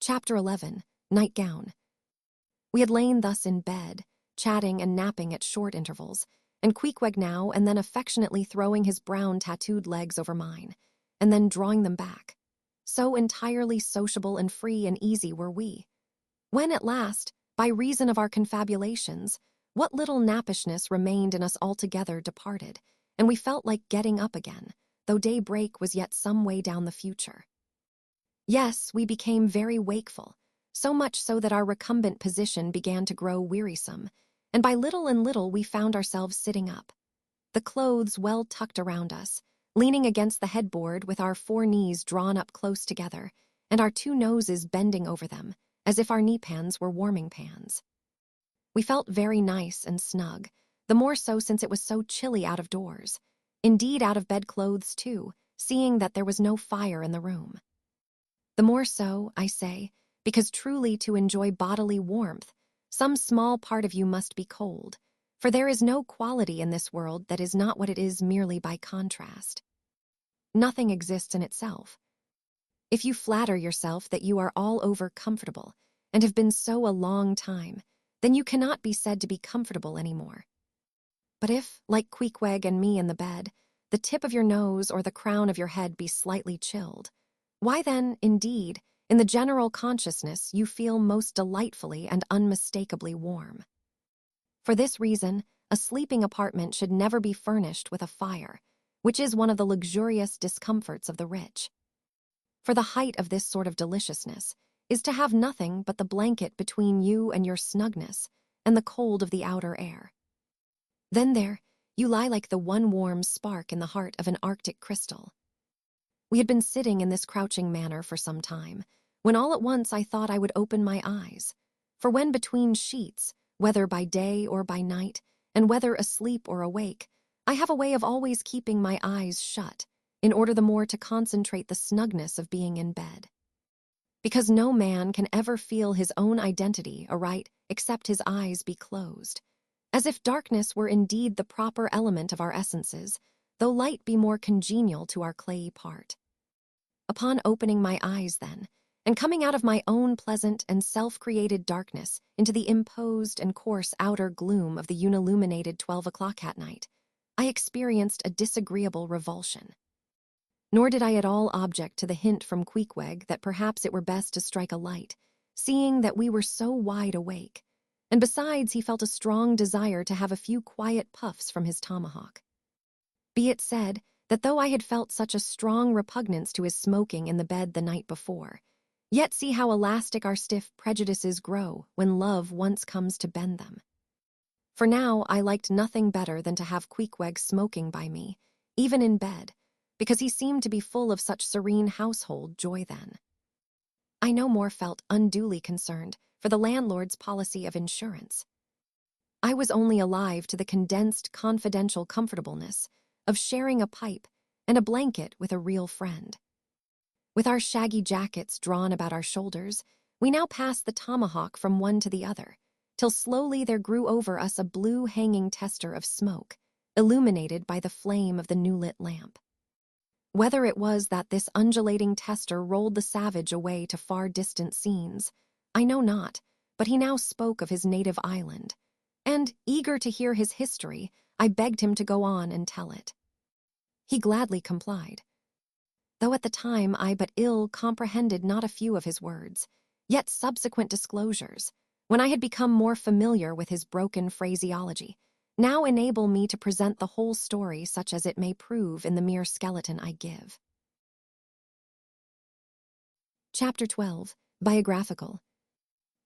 Chapter 11. Nightgown. We had lain thus in bed, chatting and napping at short intervals, and Queequeg now and then affectionately throwing his brown tattooed legs over mine, and then drawing them back. So entirely sociable and free and easy were we. When at last, by reason of our confabulations, what little nappishness remained in us altogether departed, and we felt like getting up again, though daybreak was yet some way down the future. Yes, we became very wakeful, so much so that our recumbent position began to grow wearisome, and by little and little we found ourselves sitting up, the clothes well tucked around us, leaning against the headboard with our 4 knees drawn up close together, and our 2 noses bending over them, as if our knee-pans were warming pans. We felt very nice and snug, the more so since it was so chilly out of doors, indeed out of bedclothes too, seeing that there was no fire in the room. The more so, I say, because truly to enjoy bodily warmth, some small part of you must be cold, for there is no quality in this world that is not what it is merely by contrast. Nothing exists in itself. If you flatter yourself that you are all over comfortable, and have been so a long time, then you cannot be said to be comfortable anymore. But if, like Queequeg and me in the bed, the tip of your nose or the crown of your head be slightly chilled, why then, indeed, in the general consciousness you feel most delightfully and unmistakably warm. For this reason, a sleeping apartment should never be furnished with a fire, which is one of the luxurious discomforts of the rich. For the height of this sort of deliciousness is to have nothing but the blanket between you and your snugness and the cold of the outer air. Then there, you lie like the one warm spark in the heart of an Arctic crystal. We had been sitting in this crouching manner for some time, when all at once I thought I would open my eyes, for when between sheets, whether by day or by night, and whether asleep or awake, I have a way of always keeping my eyes shut, in order the more to concentrate the snugness of being in bed. Because no man can ever feel his own identity aright except his eyes be closed, as if darkness were indeed the proper element of our essences, though light be more congenial to our clayey part. Upon opening my eyes, then, and coming out of my own pleasant and self-created darkness into the imposed and coarse outer gloom of the unilluminated 12 o'clock at night, I experienced a disagreeable revulsion. Nor did I at all object to the hint from Queequeg that perhaps it were best to strike a light, seeing that we were so wide awake, and besides he felt a strong desire to have a few quiet puffs from his tomahawk. Be it said that though I had felt such a strong repugnance to his smoking in the bed the night before, yet see how elastic our stiff prejudices grow when love once comes to bend them. For now I liked nothing better than to have Queequeg smoking by me, even in bed, because he seemed to be full of such serene household joy then. I no more felt unduly concerned for the landlord's policy of insurance. I was only alive to the condensed confidential comfortableness of sharing a pipe and a blanket with a real friend. With our shaggy jackets drawn about our shoulders, we now passed the tomahawk from one to the other, till slowly there grew over us a blue hanging tester of smoke, illuminated by the flame of the new-lit lamp. Whether it was that this undulating tester rolled the savage away to far distant scenes, I know not, but he now spoke of his native island, and, eager to hear his history, I begged him to go on and tell it. He gladly complied. Though at the time I but ill comprehended not a few of his words, yet subsequent disclosures, when I had become more familiar with his broken phraseology, now enable me to present the whole story such as it may prove in the mere skeleton I give. Chapter 12. Biographical.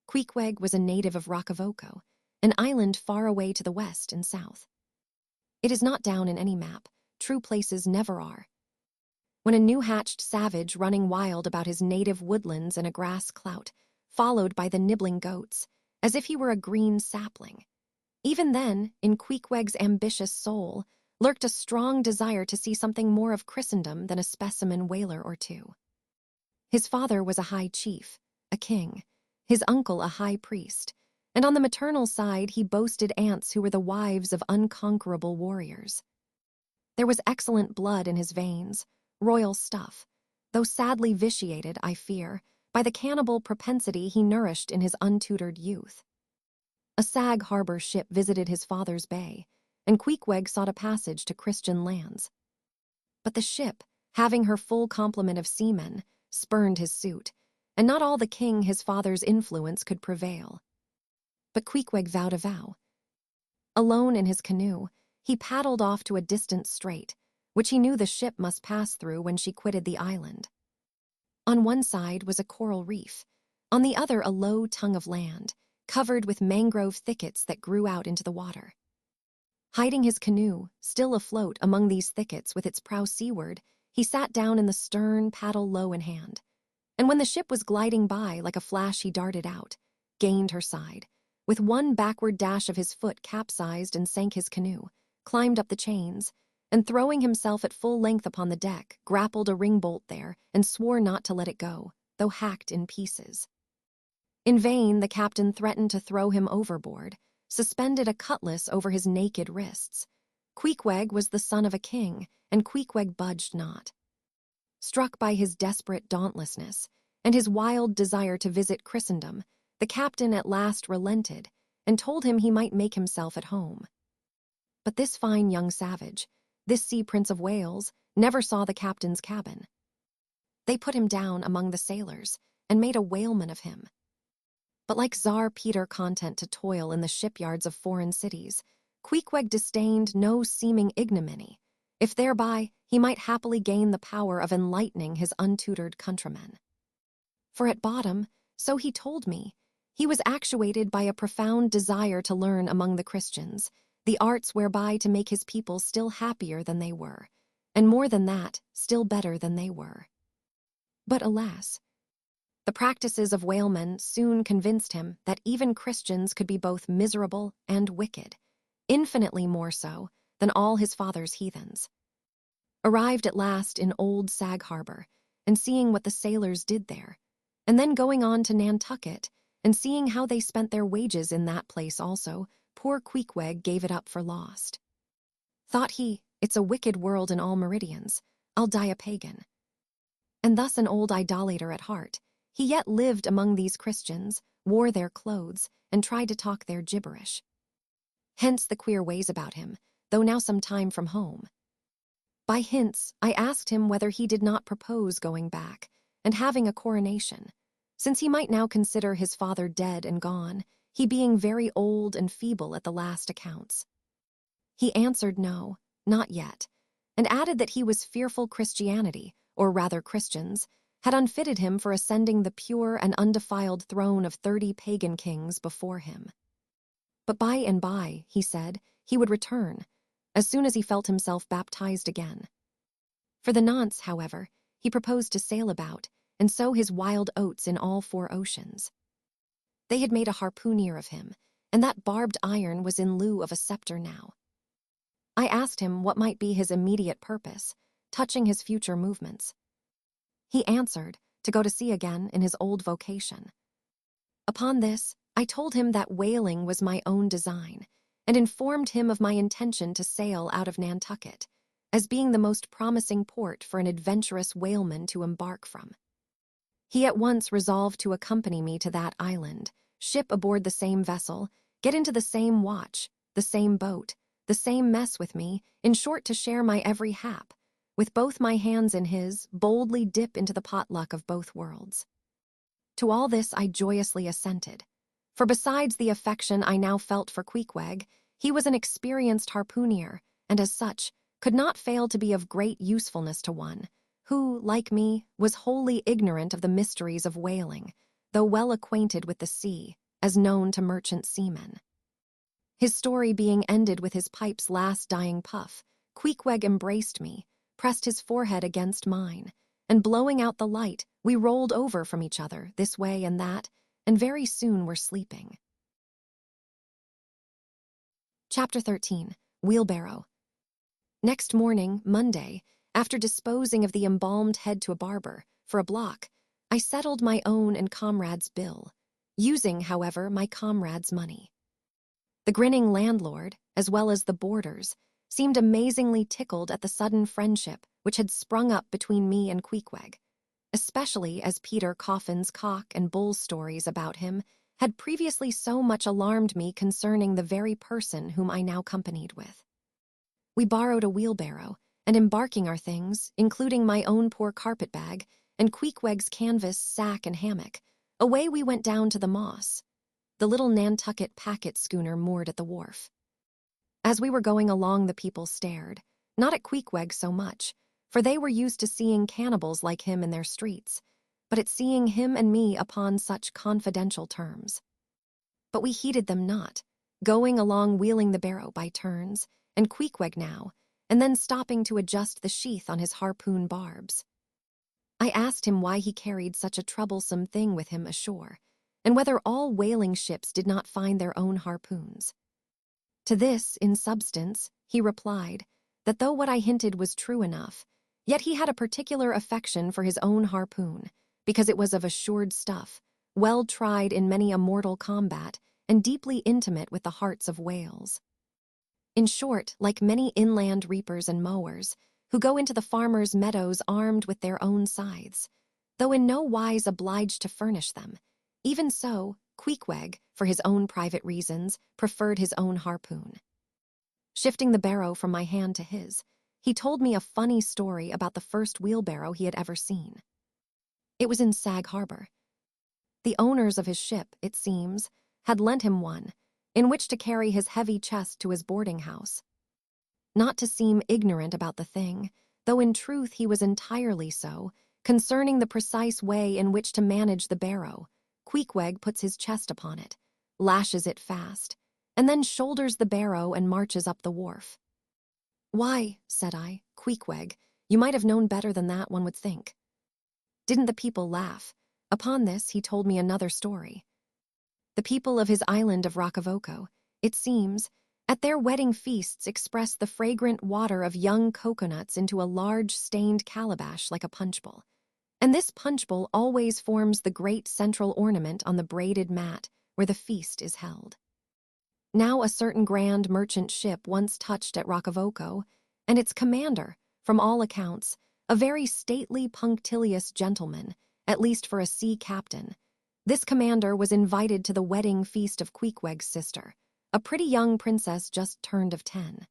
Queequeg was a native of Rockavoco, an island far away to the west and south. It is not down in any map, true places never are. When a new-hatched savage running wild about his native woodlands in a grass clout, followed by the nibbling goats, as if he were a green sapling. Even then, in Queequeg's ambitious soul, lurked a strong desire to see something more of Christendom than a specimen whaler or two. His father was a high chief, a king, his uncle a high priest, and on the maternal side he boasted aunts who were the wives of unconquerable warriors. There was excellent blood in his veins, royal stuff, though sadly vitiated, I fear, by the cannibal propensity he nourished in his untutored youth. A Sag Harbor ship visited his father's bay, and Queequeg sought a passage to Christian lands. But the ship, having her full complement of seamen, spurned his suit, and not all the king his father's influence could prevail. But Queequeg vowed a vow. Alone in his canoe, he paddled off to a distant strait, which he knew the ship must pass through when she quitted the island. On one side was a coral reef, on the other a low tongue of land, covered with mangrove thickets that grew out into the water. Hiding his canoe, still afloat among these thickets with its prow seaward, he sat down in the stern, paddle low in hand. And when the ship was gliding by like a flash, he darted out, gained her side, with one backward dash of his foot capsized and sank his canoe, climbed up the chains, and throwing himself at full length upon the deck, grappled a ringbolt there and swore not to let it go, though hacked in pieces. In vain the captain threatened to throw him overboard, suspended a cutlass over his naked wrists. Queequeg was the son of a king, and Queequeg budged not. Struck by his desperate dauntlessness and his wild desire to visit Christendom, the captain at last relented and told him he might make himself at home. But this fine young savage, this sea prince of Wales, never saw the captain's cabin. They put him down among the sailors and made a whaleman of him. But like Tsar Peter content to toil in the shipyards of foreign cities, Queequeg disdained no seeming ignominy, if thereby he might happily gain the power of enlightening his untutored countrymen. For at bottom, so he told me, he was actuated by a profound desire to learn among the Christians the arts whereby to make his people still happier than they were, and more than that, still better than they were. But alas, the practices of whalemen soon convinced him that even Christians could be both miserable and wicked, infinitely more so than all his father's heathens. Arrived at last in old Sag Harbor, and seeing what the sailors did there, and then going on to Nantucket, and seeing how they spent their wages in that place also, poor Queequeg gave it up for lost. Thought he, it's a wicked world in all meridians, I'll die a pagan. And thus an old idolater at heart, he yet lived among these Christians, wore their clothes, and tried to talk their gibberish. Hence the queer ways about him, though now some time from home. By hints, I asked him whether he did not propose going back, and having a coronation, since he might now consider his father dead and gone, he being very old and feeble at the last accounts. He answered no, not yet, and added that he was fearful Christianity, or rather Christians, had unfitted him for ascending the pure and undefiled throne of 30 pagan kings before him. But by and by, he said, he would return, as soon as he felt himself baptized again. For the nonce, however, he proposed to sail about and sow his wild oats in all 4 oceans. They had made a harpooner of him, and that barbed iron was in lieu of a scepter now. I asked him what might be his immediate purpose, touching his future movements. He answered, to go to sea again in his old vocation. Upon this, I told him that whaling was my own design, and informed him of my intention to sail out of Nantucket, as being the most promising port for an adventurous whaleman to embark from. He at once resolved to accompany me to that island, ship aboard the same vessel, get into the same watch, the same boat, the same mess with me, in short to share my every hap, with both my hands in his, boldly dip into the potluck of both worlds. To all this I joyously assented, for besides the affection I now felt for Queequeg, he was an experienced harpooner, and as such, could not fail to be of great usefulness to one, who, like me, was wholly ignorant of the mysteries of whaling, though well acquainted with the sea, as known to merchant seamen. His story being ended with his pipe's last dying puff, Queequeg embraced me, pressed his forehead against mine, and blowing out the light, we rolled over from each other, this way and that, and very soon were sleeping. Chapter 13. Wheelbarrow. Next morning, Monday, after disposing of the embalmed head to a barber, for a block, I settled my own and comrade's bill, using, however, my comrade's money. The grinning landlord, as well as the boarders, seemed amazingly tickled at the sudden friendship which had sprung up between me and Queequeg. especially as Peter Coffin's cock and bull stories about him had previously so much alarmed me concerning the very person whom I now companied with. We borrowed a wheelbarrow, and embarking our things, including my own poor carpet-bag and Queequeg's canvas sack and hammock, away we went down to the Moss, the little Nantucket packet schooner moored at the wharf. As we were going along, the people stared, not at Queequeg so much, for they were used to seeing cannibals like him in their streets, but at seeing him and me upon such confidential terms. But we heeded them not, going along wheeling the barrow by turns, and Queequeg now, and then stopping to adjust the sheath on his harpoon barbs. I asked him why he carried such a troublesome thing with him ashore, and whether all whaling ships did not find their own harpoons. To this, in substance, he replied that though what I hinted was true enough, yet he had a particular affection for his own harpoon, because it was of assured stuff, well tried in many a mortal combat, and deeply intimate with the hearts of whales. In short, like many inland reapers and mowers, who go into the farmers' meadows armed with their own scythes, though in no wise obliged to furnish them, even so, Queequeg, for his own private reasons, preferred his own harpoon. Shifting the barrow from my hand to his, he told me a funny story about the first wheelbarrow he had ever seen. It was in Sag Harbor. The owners of his ship, it seems, had lent him one, in which to carry his heavy chest to his boarding house. Not to seem ignorant about the thing, though in truth he was entirely so, concerning the precise way in which to manage the barrow, Queequeg puts his chest upon it, lashes it fast, and then shoulders the barrow and marches up the wharf. "Why," said I, "Queequeg, you might have known better than that, one would think." Didn't the people laugh? Upon this he told me another story. The people of his island of Rockavoco, it seems, at their wedding feasts express the fragrant water of young coconuts into a large stained calabash like a punch bowl, and this punch bowl always forms the great central ornament on the braided mat where the feast is held. Now a certain grand merchant ship once touched at Rockavoco, and its commander, from all accounts, a very stately, punctilious gentleman, at least for a sea captain. This commander was invited to the wedding feast of Queequeg's sister, a pretty young princess just turned of 10.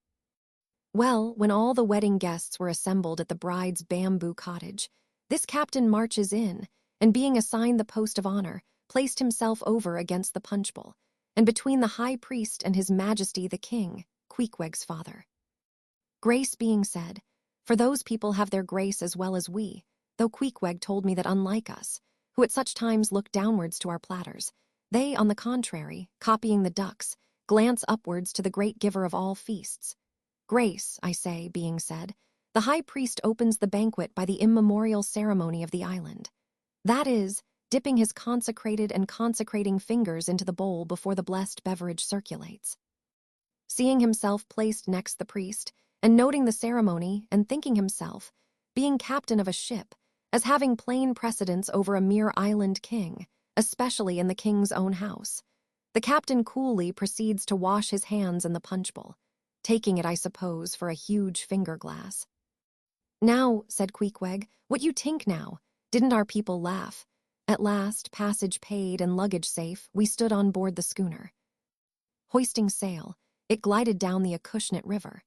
Well, when all the wedding guests were assembled at the bride's bamboo cottage, this captain marches in, and being assigned the post of honor, placed himself over against the punch bowl, and between the high priest and his majesty the king, Queequeg's father. Grace being said, for those people have their grace as well as we, though Queequeg told me that unlike us, who at such times look downwards to our platters, they, on the contrary, copying the ducks, glance upwards to the great giver of all feasts. Grace, I say, being said, the high priest opens the banquet by the immemorial ceremony of the island. That is, dipping his consecrated and consecrating fingers into the bowl before the blessed beverage circulates. Seeing himself placed next the priest, and noting the ceremony, and thinking himself, being captain of a ship, as having plain precedence over a mere island king, especially in the king's own house, the captain coolly proceeds to wash his hands in the punch bowl, taking it, I suppose, for a huge finger-glass. "Now," said Queequeg, "what you tink now? Didn't our people laugh? At last, passage paid and luggage safe, we stood on board the schooner. Hoisting sail, it glided down the Acushnet River.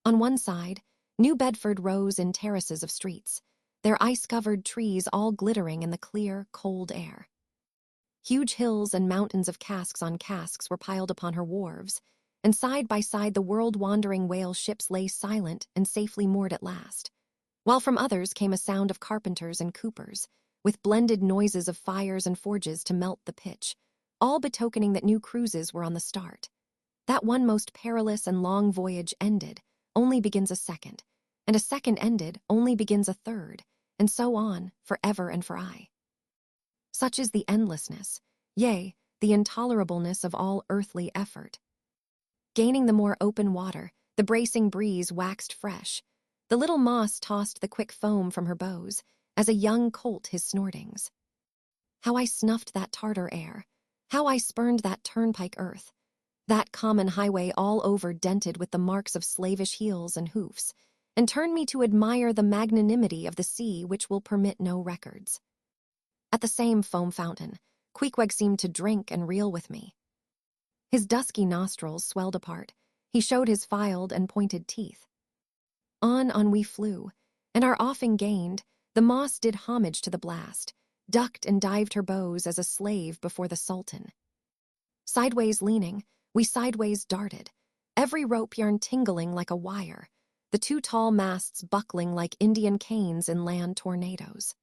On one side, New Bedford rose in terraces of streets, their ice-covered trees all glittering in the clear, cold air. Huge hills and mountains of casks on casks were piled upon her wharves, and side by side the world-wandering whale ships lay silent and safely moored at last, while from others came a sound of carpenters and coopers, with blended noises of fires and forges to melt the pitch, all betokening that new cruises were on the start. That one most perilous and long voyage ended, only begins a second, and a second ended, only begins a third, and so on, for ever and for aye. Such is the endlessness, yea, the intolerableness of all earthly effort. Gaining the more open water, the bracing breeze waxed fresh. The little moss tossed the quick foam from her bows, as a young colt his snortings. How I snuffed that Tartar air! How I spurned that turnpike earth! That common highway all over dented with the marks of slavish heels and hoofs, and turn me to admire the magnanimity of the sea which will permit no records. At the same foam fountain, Queequeg seemed to drink and reel with me. His dusky nostrils swelled apart. He showed his filed and pointed teeth. On we flew, and our offing gained, the moss did homage to the blast, ducked and dived her bows as a slave before the sultan. Sideways leaning, we sideways darted, every rope yarn tingling like a wire, the two tall masts buckling like Indian canes in land tornadoes.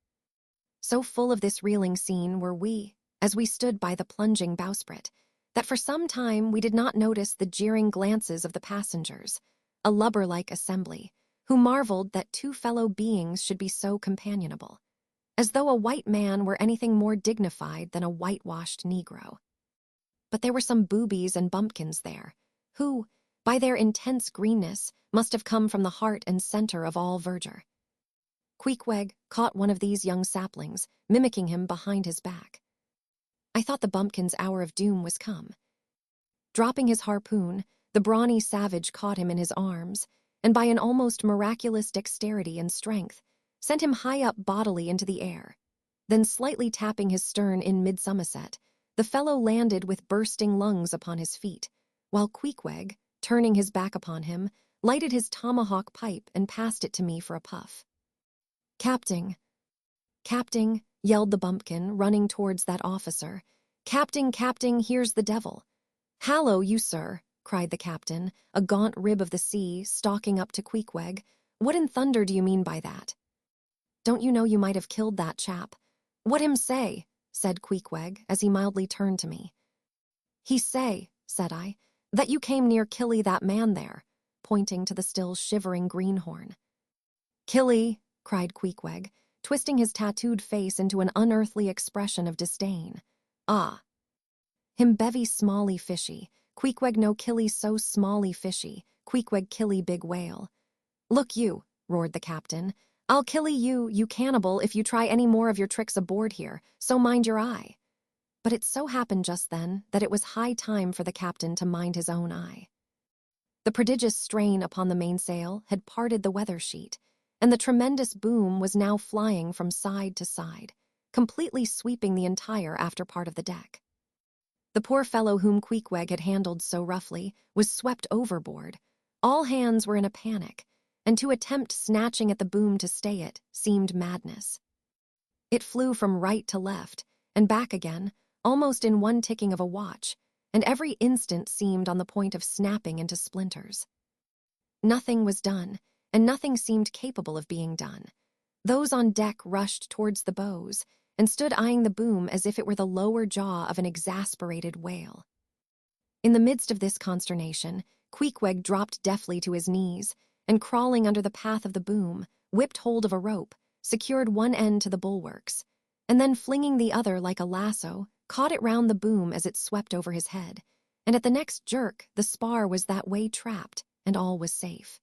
So full of this reeling scene were we, as we stood by the plunging bowsprit, that for some time we did not notice the jeering glances of the passengers, a lubber-like assembly, who marveled that two fellow beings should be so companionable, as though a white man were anything more dignified than a whitewashed Negro. But there were some boobies and bumpkins there, who, by their intense greenness, must have come from the heart and center of all verdure. Queequeg caught one of these young saplings, mimicking him behind his back. I thought the bumpkin's hour of doom was come. Dropping his harpoon, the brawny savage caught him in his arms, and by an almost miraculous dexterity and strength, sent him high up bodily into the air. Then slightly tapping his stern in mid-Somerset, the fellow landed with bursting lungs upon his feet, while Queequeg, turning his back upon him, lighted his tomahawk pipe and passed it to me for a puff. "Capting, Capting," yelled the bumpkin, running towards that officer. "Capting, Capting, here's the devil." "Hallo, you, sir," cried the captain, a gaunt rib of the sea, stalking up to Queequeg. "What in thunder do you mean by that? Don't you know you might have killed that chap?" "What him say?" said Queequeg, as he mildly turned to me. "He say," said I, "that you came near killy that man there," pointing to the still shivering greenhorn. "Killy," cried Queequeg, twisting his tattooed face into an unearthly expression of disdain. "Ah. Him bevy smally fishy. Queequeg no killy so smally fishy. Queequeg killy big whale." "Look you," roared the captain, "I'll killy you, you cannibal, if you try any more of your tricks aboard here, so mind your eye." But it so happened just then that it was high time for the captain to mind his own eye. The prodigious strain upon the mainsail had parted the weather sheet, and the tremendous boom was now flying from side to side, completely sweeping the entire after part of the deck. The poor fellow whom Queequeg had handled so roughly was swept overboard. All hands were in a panic, and to attempt snatching at the boom to stay it seemed madness. It flew from right to left, and back again, almost in one ticking of a watch, and every instant seemed on the point of snapping into splinters. Nothing was done, and nothing seemed capable of being done. Those on deck rushed towards the bows, and stood eyeing the boom as if it were the lower jaw of an exasperated whale. In the midst of this consternation, Queequeg dropped deftly to his knees, and crawling under the path of the boom, whipped hold of a rope, secured one end to the bulwarks, and then flinging the other like a lasso, caught it round the boom as it swept over his head, and at the next jerk the spar was that way trapped, and all was safe.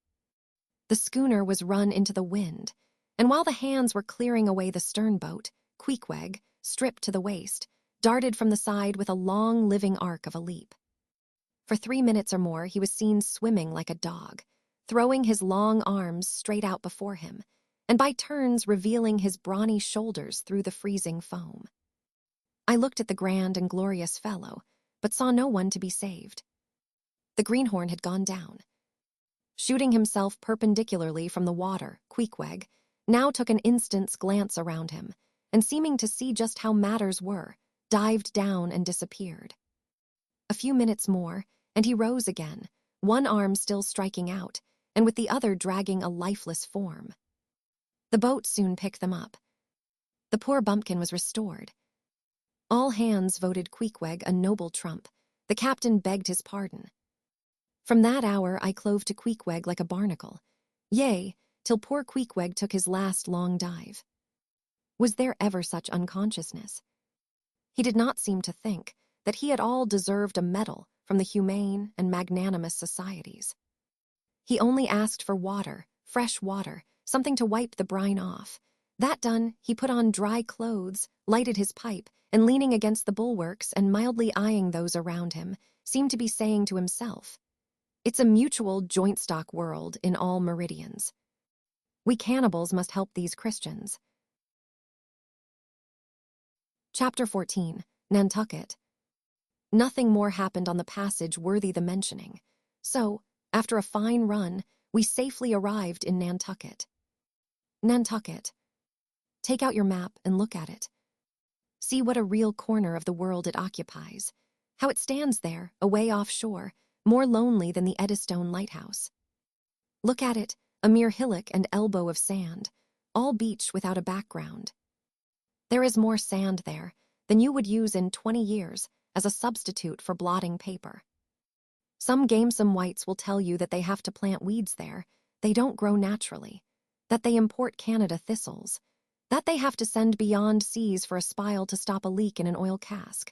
The schooner was run into the wind, and while the hands were clearing away the stern-boat, Queequeg, stripped to the waist, darted from the side with a long living arc of a leap. For 3 minutes or more he was seen swimming like a dog, throwing his long arms straight out before him, and by turns revealing his brawny shoulders through the freezing foam. I looked at the grand and glorious fellow, but saw no one to be saved. The greenhorn had gone down. Shooting himself perpendicularly from the water, Queequeg now took an instant's glance around him, and seeming to see just how matters were, dived down and disappeared. A few minutes more, and he rose again, one arm still striking out, and with the other dragging a lifeless form. The boat soon picked them up. The poor bumpkin was restored. All hands voted Queequeg a noble trump. The captain begged his pardon. From that hour I clove to Queequeg like a barnacle, yea, till poor Queequeg took his last long dive. Was there ever such unconsciousness? He did not seem to think that he at all deserved a medal from the humane and magnanimous societies. He only asked for water, fresh water, something to wipe the brine off. That done, he put on dry clothes, lighted his pipe, and leaning against the bulwarks and mildly eyeing those around him, seemed to be saying to himself, "It's a mutual joint-stock world in all meridians. We cannibals must help these Christians. Chapter 14, Nantucket. Nothing more happened on the passage worthy the mentioning. So, after a fine run, we safely arrived in Nantucket. Nantucket. Take out your map and look at it. See what a real corner of the world it occupies. How it stands there, away offshore, more lonely than the Eddystone Lighthouse. Look at it, a mere hillock and elbow of sand, all beach without a background. There is more sand there than you would use in 20 years as a substitute for blotting paper. Some gamesome whites will tell you that they have to plant weeds there, they don't grow naturally, that they import Canada thistles, that they have to send beyond seas for a spile to stop a leak in an oil cask,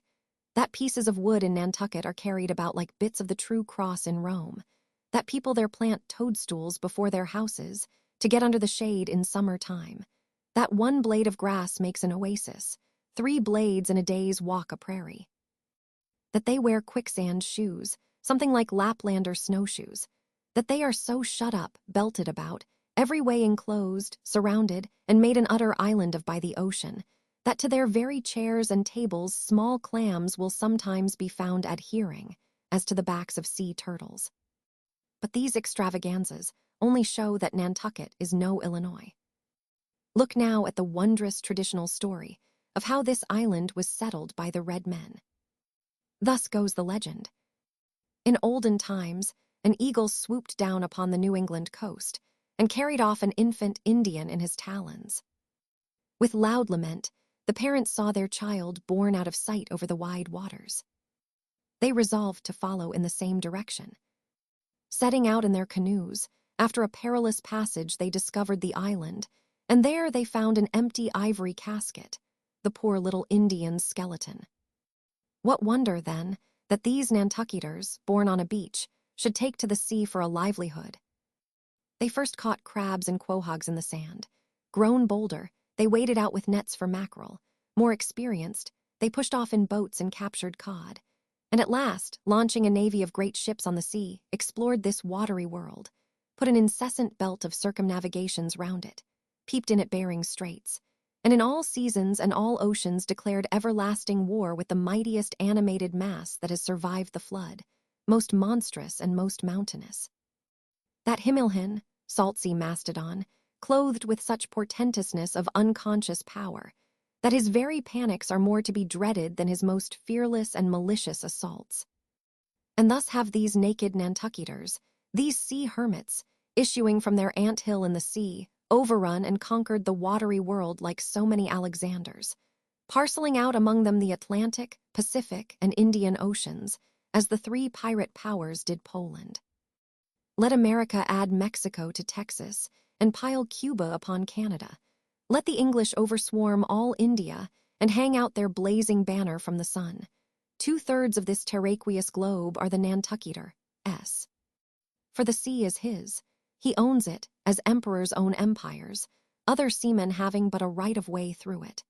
that pieces of wood in Nantucket are carried about like bits of the true cross in Rome, that people there plant toadstools before their houses to get under the shade in summer time, that one blade of grass makes an oasis, 3 blades in a day's walk a prairie, that they wear quicksand shoes, something like Laplander snowshoes, that they are so shut up, belted about, every way enclosed, surrounded, and made an utter island of by the ocean, that to their very chairs and tables small clams will sometimes be found adhering, as to the backs of sea turtles. But these extravaganzas only show that Nantucket is no Illinois. Look now at the wondrous traditional story of how this island was settled by the red men. Thus goes the legend. In olden times, an eagle swooped down upon the New England coast and carried off an infant Indian in his talons. With loud lament, the parents saw their child borne out of sight over the wide waters. They resolved to follow in the same direction. Setting out in their canoes, after a perilous passage they discovered the island, and there they found an empty ivory casket, the poor little Indian's skeleton. What wonder, then, that these Nantucketers, born on a beach, should take to the sea for a livelihood. They first caught crabs and quahogs in the sand. Grown bolder, they waded out with nets for mackerel. More experienced, they pushed off in boats and captured cod. And at last, launching a navy of great ships on the sea, explored this watery world, put an incessant belt of circumnavigations round it, peeped in at Bering Straits, and in all seasons and all oceans declared everlasting war with the mightiest animated mass that has survived the flood, most monstrous and most mountainous. That Himmelhin, salt-sea mastodon, clothed with such portentousness of unconscious power, that his very panics are more to be dreaded than his most fearless and malicious assaults. And thus have these naked Nantucketers, these sea hermits, issuing from their ant-hill in the sea, overrun and conquered the watery world like so many Alexanders, parceling out among them the Atlantic, Pacific, and Indian Oceans, as the 3 pirate powers did Poland. Let America add Mexico to Texas, and pile Cuba upon Canada. Let the English overswarm all India, and hang out their blazing banner from the sun. 2/3 of this terraqueous globe are the Nantucketer, S. For the sea is his. He owns it, as emperors own empires, other seamen having but a right-of-way through it.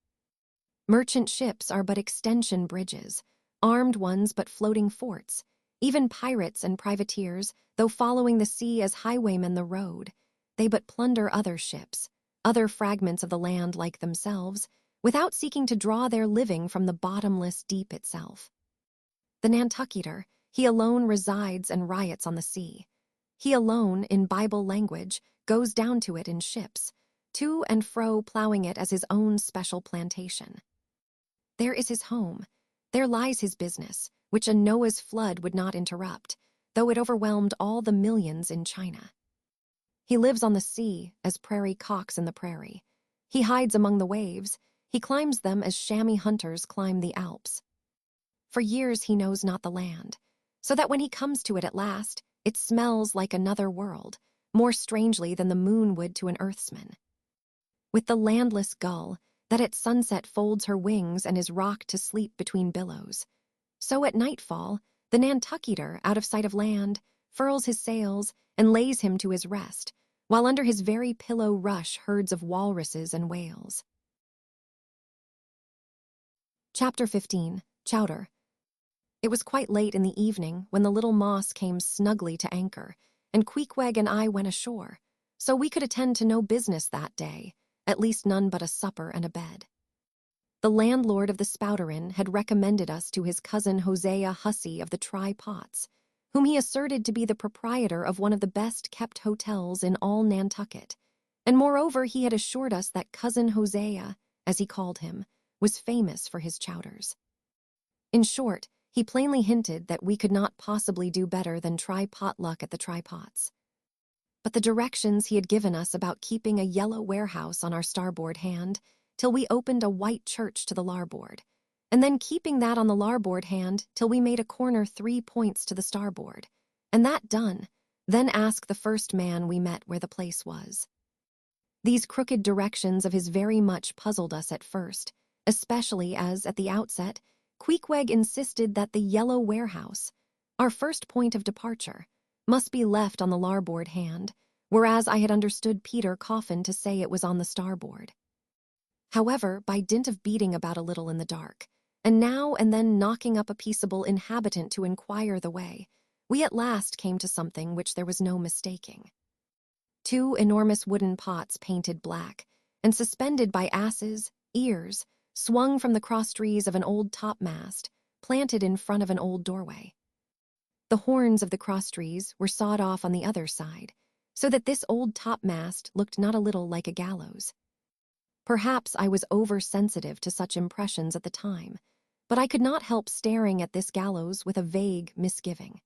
Merchant ships are but extension bridges, armed ones but floating forts. Even pirates and privateers, though following the sea as highwaymen the road, they but plunder other ships, other fragments of the land like themselves, without seeking to draw their living from the bottomless deep itself. The Nantucketer, he alone resides and riots on the sea. He alone, in Bible language, goes down to it in ships, to and fro plowing it as his own special plantation. There is his home, there lies his business, which a Noah's flood would not interrupt, though it overwhelmed all the millions in China. He lives on the sea, as prairie cocks in the prairie. He hides among the waves, he climbs them as chamois hunters climb the Alps. For years he knows not the land, so that when he comes to it at last, it smells like another world, more strangely than the moon would to an earthsman. With the landless gull, that at sunset folds her wings and is rocked to sleep between billows, so at nightfall, the Nantucketer, out of sight of land, furls his sails and lays him to his rest, while under his very pillow rush herds of walruses and whales. Chapter 15, Chowder. It was quite late in the evening when the little Moss came snugly to anchor, and Queequeg and I went ashore, so we could attend to no business that day, at least none but a supper and a bed. The landlord of the Spouter had recommended us to his cousin Hosea Hussey of the Tri-Pots, whom he asserted to be the proprietor of one of the best-kept hotels in all Nantucket, and moreover he had assured us that cousin Hosea, as he called him, was famous for his chowders. In short, he plainly hinted that we could not possibly do better than try potluck at the Tri-Pots. But the directions he had given us about keeping a yellow warehouse on our starboard hand till we opened a white church to the larboard, and then keeping that on the larboard hand till we made a corner 3 points to the starboard, and that done, then ask the first man we met where the place was. These crooked directions of his very much puzzled us at first, especially as, at the outset, Queequeg insisted that the yellow warehouse, our first point of departure, must be left on the larboard hand, whereas I had understood Peter Coffin to say it was on the starboard. However, by dint of beating about a little in the dark, and now and then knocking up a peaceable inhabitant to inquire the way, we at last came to something which there was no mistaking. 2 enormous wooden pots painted black, and suspended by asses' ears, swung from the crosstrees of an old topmast, planted in front of an old doorway. The horns of the crosstrees were sawed off on the other side, so that this old topmast looked not a little like a gallows. Perhaps I was oversensitive to such impressions at the time, but I could not help staring at this gallows with a vague misgiving.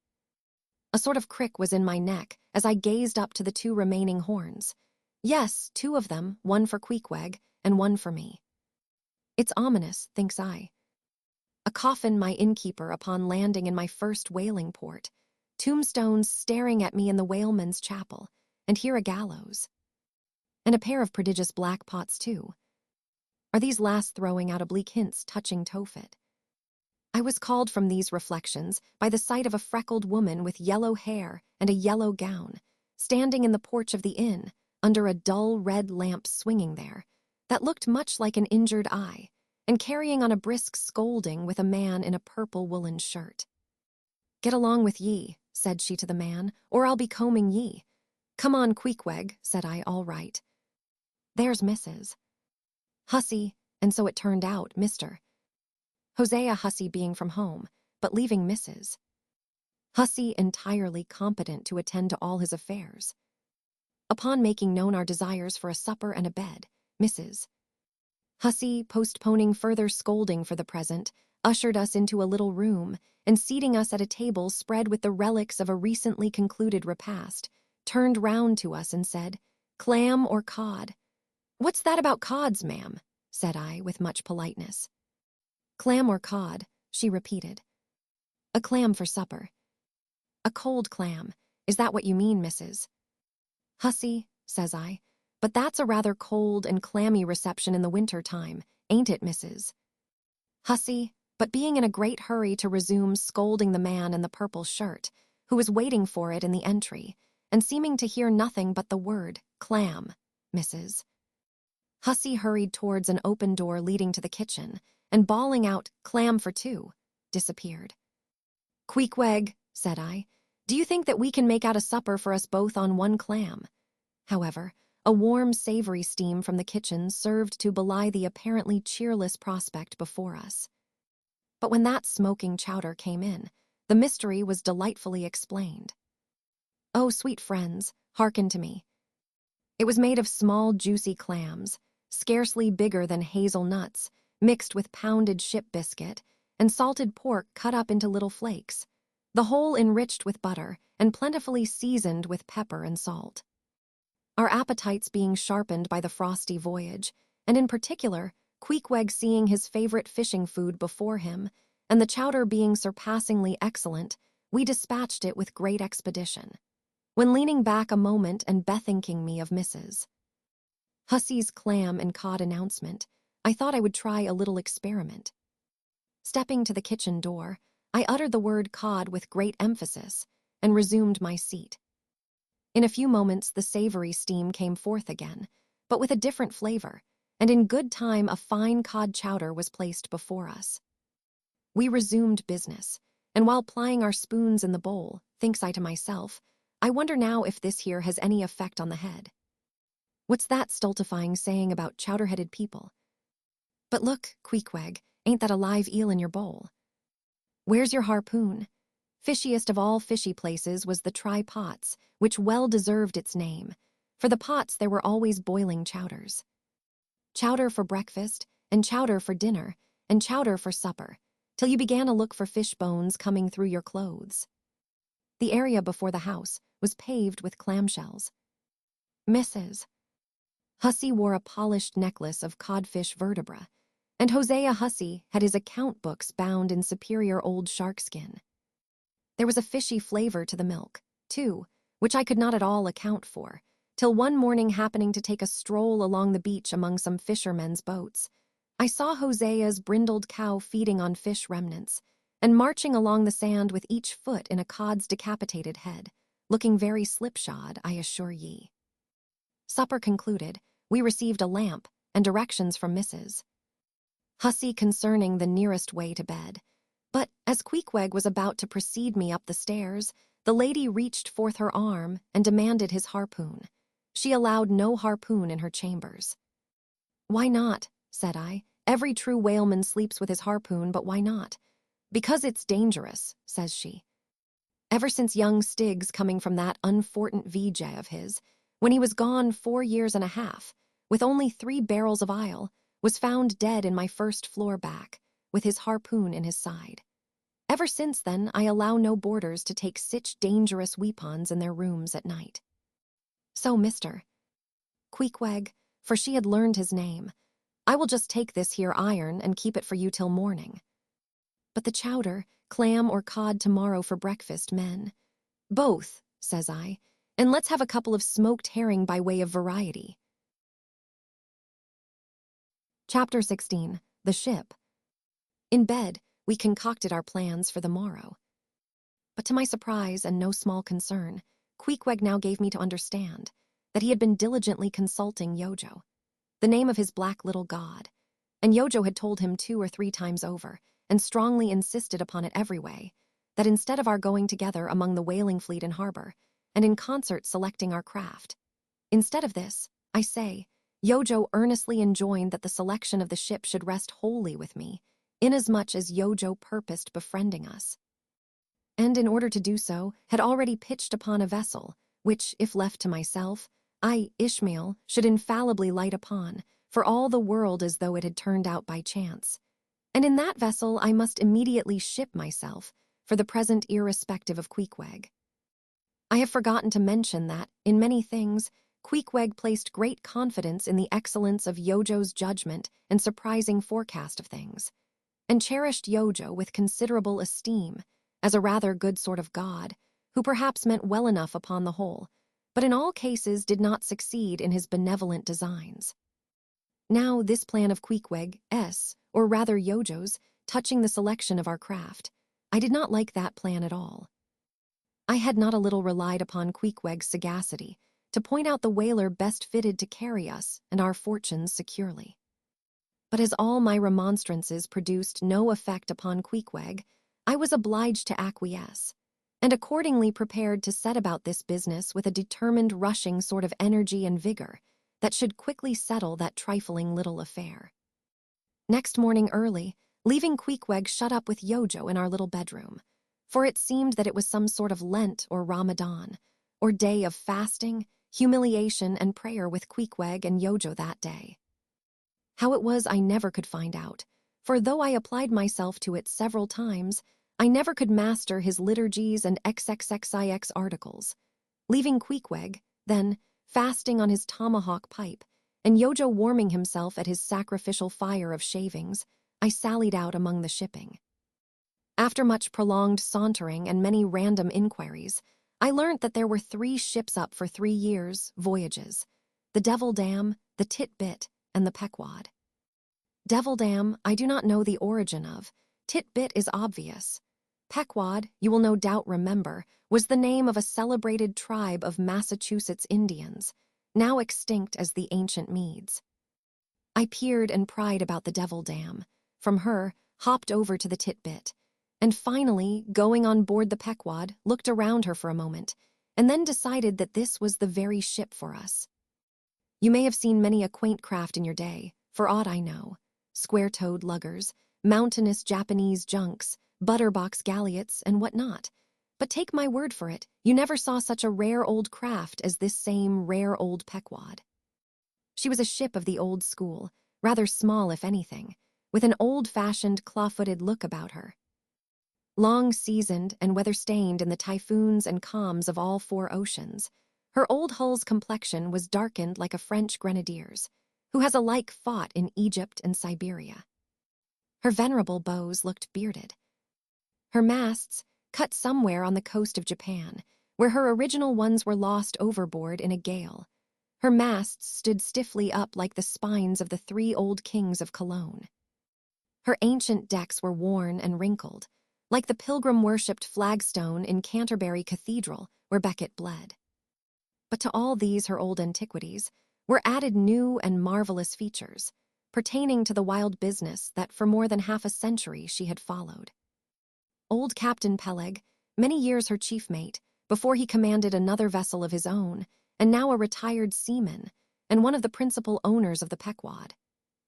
A sort of crick was in my neck as I gazed up to the 2 remaining horns. Yes, 2 of them, one for Queequeg and one for me. It's ominous, thinks I. A coffin my innkeeper upon landing in my first whaling port, tombstones staring at me in the whaleman's chapel, and here a gallows. And a pair of prodigious black pots, too. Are these last throwing out oblique hints touching Tophet? I was called from these reflections by the sight of a freckled woman with yellow hair and a yellow gown, standing in the porch of the inn, under a dull red lamp swinging there, that looked much like an injured eye, and carrying on a brisk scolding with a man in a purple woolen shirt. "Get along with ye," said she to the man, "or I'll be combing ye." "Come on, Queequeg," said I, "all right." There's Mrs. Hussey, and so it turned out, Mr. Hosea Hussey being from home, but leaving Mrs. Hussey entirely competent to attend to all his affairs. Upon making known our desires for a supper and a bed, Mrs. Hussey, postponing further scolding for the present, ushered us into a little room, and seating us at a table spread with the relics of a recently concluded repast, turned round to us and said, "Clam or cod?" "What's that about cods, ma'am?" said I, with much politeness. "Clam or cod," she repeated. "A clam for supper." "A cold clam. Is that what you mean, Mrs. Hussey?" says I. "But that's a rather cold and clammy reception in the winter time, ain't it, Mrs. Hussey?" But being in a great hurry to resume scolding the man in the purple shirt, who was waiting for it in the entry, and seeming to hear nothing but the word, "clam," Mrs. Hussey hurried towards an open door leading to the kitchen, and bawling out, "Clam for 2, disappeared. "Queequeg," said I, "do you think that we can make out a supper for us both on 1 clam?" However, a warm, savory steam from the kitchen served to belie the apparently cheerless prospect before us. But when that smoking chowder came in, the mystery was delightfully explained. Oh, sweet friends, hearken to me. It was made of small, juicy clams, scarcely bigger than hazelnuts, mixed with pounded ship biscuit, and salted pork cut up into little flakes, the whole enriched with butter and plentifully seasoned with pepper and salt. Our appetites being sharpened by the frosty voyage, and in particular, Queequeg seeing his favorite fishing food before him, and the chowder being surpassingly excellent, we dispatched it with great expedition. When leaning back a moment and bethinking me of Mrs. Hussey's clam and cod announcement, I thought I would try a little experiment. Stepping to the kitchen door, I uttered the word cod with great emphasis, and resumed my seat. In a few moments the savory steam came forth again, but with a different flavor, and in good time a fine cod chowder was placed before us. We resumed business, and while plying our spoons in the bowl, thinks I to myself, I wonder now if this here has any effect on the head. What's that stultifying saying about chowder-headed people? But look, Queequeg, ain't that a live eel in your bowl? Where's your harpoon? Fishiest of all fishy places was the Try-Pots, which well deserved its name. For the pots there were always boiling chowders. Chowder for breakfast, and chowder for dinner, and chowder for supper, till you began to look for fish bones coming through your clothes. The area before the house was paved with clamshells. Mrs. Hussey wore a polished necklace of codfish vertebra, and Hosea Hussey had his account books bound in superior old shark skin. There was a fishy flavor to the milk, too, which I could not at all account for, till one morning happening to take a stroll along the beach among some fishermen's boats, I saw Hosea's brindled cow feeding on fish remnants, and marching along the sand with each foot in a cod's decapitated head, looking very slipshod, I assure ye. Supper concluded, we received a lamp and directions from Mrs. Hussey concerning the nearest way to bed, but as Queequeg was about to precede me up the stairs, the lady reached forth her arm and demanded his harpoon. She allowed no harpoon in her chambers. Why not? Said I. Every true whaleman sleeps with his harpoon, but why not? Because it's dangerous, says she. Ever since young Stiggs coming from that unfortunate VJ of his, when he was gone 4 years and a half, with only 3 barrels of ile, was found dead in my first floor back, with his harpoon in his side. Ever since then, I allow no boarders to take sich dangerous weapons in their rooms at night. So, Mr. Queequeg, for she had learned his name, I will just take this here iron and keep it for you till morning. But the chowder, clam or cod tomorrow for breakfast, men. Both, says I, and let's have a couple of smoked herring by way of variety. Chapter 16. The Ship. In bed, we concocted our plans for the morrow. But to my surprise and no small concern, Queequeg now gave me to understand that he had been diligently consulting Yojo, the name of his black little god, and Yojo had told him 2 or 3 times over, and strongly insisted upon it every way, that instead of our going together among the whaling fleet in harbor, and in concert selecting our craft, instead of this, I say, Yojo earnestly enjoined that the selection of the ship should rest wholly with me, inasmuch as Yojo purposed befriending us, and in order to do so, had already pitched upon a vessel, which, if left to myself, I, Ishmael, should infallibly light upon, for all the world as though it had turned out by chance. And in that vessel I must immediately ship myself, for the present irrespective of Queequeg. I have forgotten to mention that, in many things, Queequeg placed great confidence in the excellence of Yojo's judgment and surprising forecast of things, and cherished Yojo with considerable esteem, as a rather good sort of god, who perhaps meant well enough upon the whole, but in all cases did not succeed in his benevolent designs. Now this plan of Queequeg's, or rather Yojo's, touching the selection of our craft, I did not like that plan at all. I had not a little relied upon Queequeg's sagacity to point out the whaler best fitted to carry us and our fortunes securely. But as all my remonstrances produced no effect upon Queequeg, I was obliged to acquiesce, and accordingly prepared to set about this business with a determined rushing sort of energy and vigor that should quickly settle that trifling little affair. Next morning early, leaving Queequeg shut up with Yojo in our little bedroom, for it seemed that it was some sort of Lent or Ramadan, or day of fasting, humiliation, and prayer with Queequeg and Yojo that day. How it was I never could find out, for though I applied myself to it several times, I never could master his liturgies and XXXIX articles. Leaving Queequeg, then, fasting on his tomahawk pipe, and Yojo warming himself at his sacrificial fire of shavings, I sallied out among the shipping. After much prolonged sauntering and many random inquiries, I learnt that there were 3 ships up for 3 years' voyages: the Devil Dam, the Tit-Bit, and the Pequod. Devil Dam I do not know the origin of. Tit-Bit is obvious. Pequod, you will no doubt remember, was the name of a celebrated tribe of Massachusetts Indians, now extinct as the ancient Medes. I peered and pried about the Devil Dam, from her, hopped over to the Tit-Bit, and finally, going on board the Pequod, looked around her for a moment, and then decided that this was the very ship for us. You may have seen many a quaint craft in your day, for aught I know. Square-toed luggers, mountainous Japanese junks, butterbox galliots, and what not. But take my word for it, you never saw such a rare old craft as this same rare old Pequod. She was a ship of the old school, rather small if anything, with an old-fashioned claw-footed look about her. Long-seasoned and weather-stained in the typhoons and calms of all four oceans, her old hull's complexion was darkened like a French grenadier's, who has alike fought in Egypt and Siberia. Her venerable bows looked bearded. Her masts, cut somewhere on the coast of Japan, where her original ones were lost overboard in a gale. Her masts stood stiffly up like the spines of the three old kings of Cologne. Her ancient decks were worn and wrinkled, like the pilgrim-worshipped flagstone in Canterbury Cathedral where Becket bled. But to all these her old antiquities were added new and marvelous features, pertaining to the wild business that for more than half a century she had followed. Old Captain Peleg, many years her chief mate, before he commanded another vessel of his own, and now a retired seaman, and one of the principal owners of the Pequod.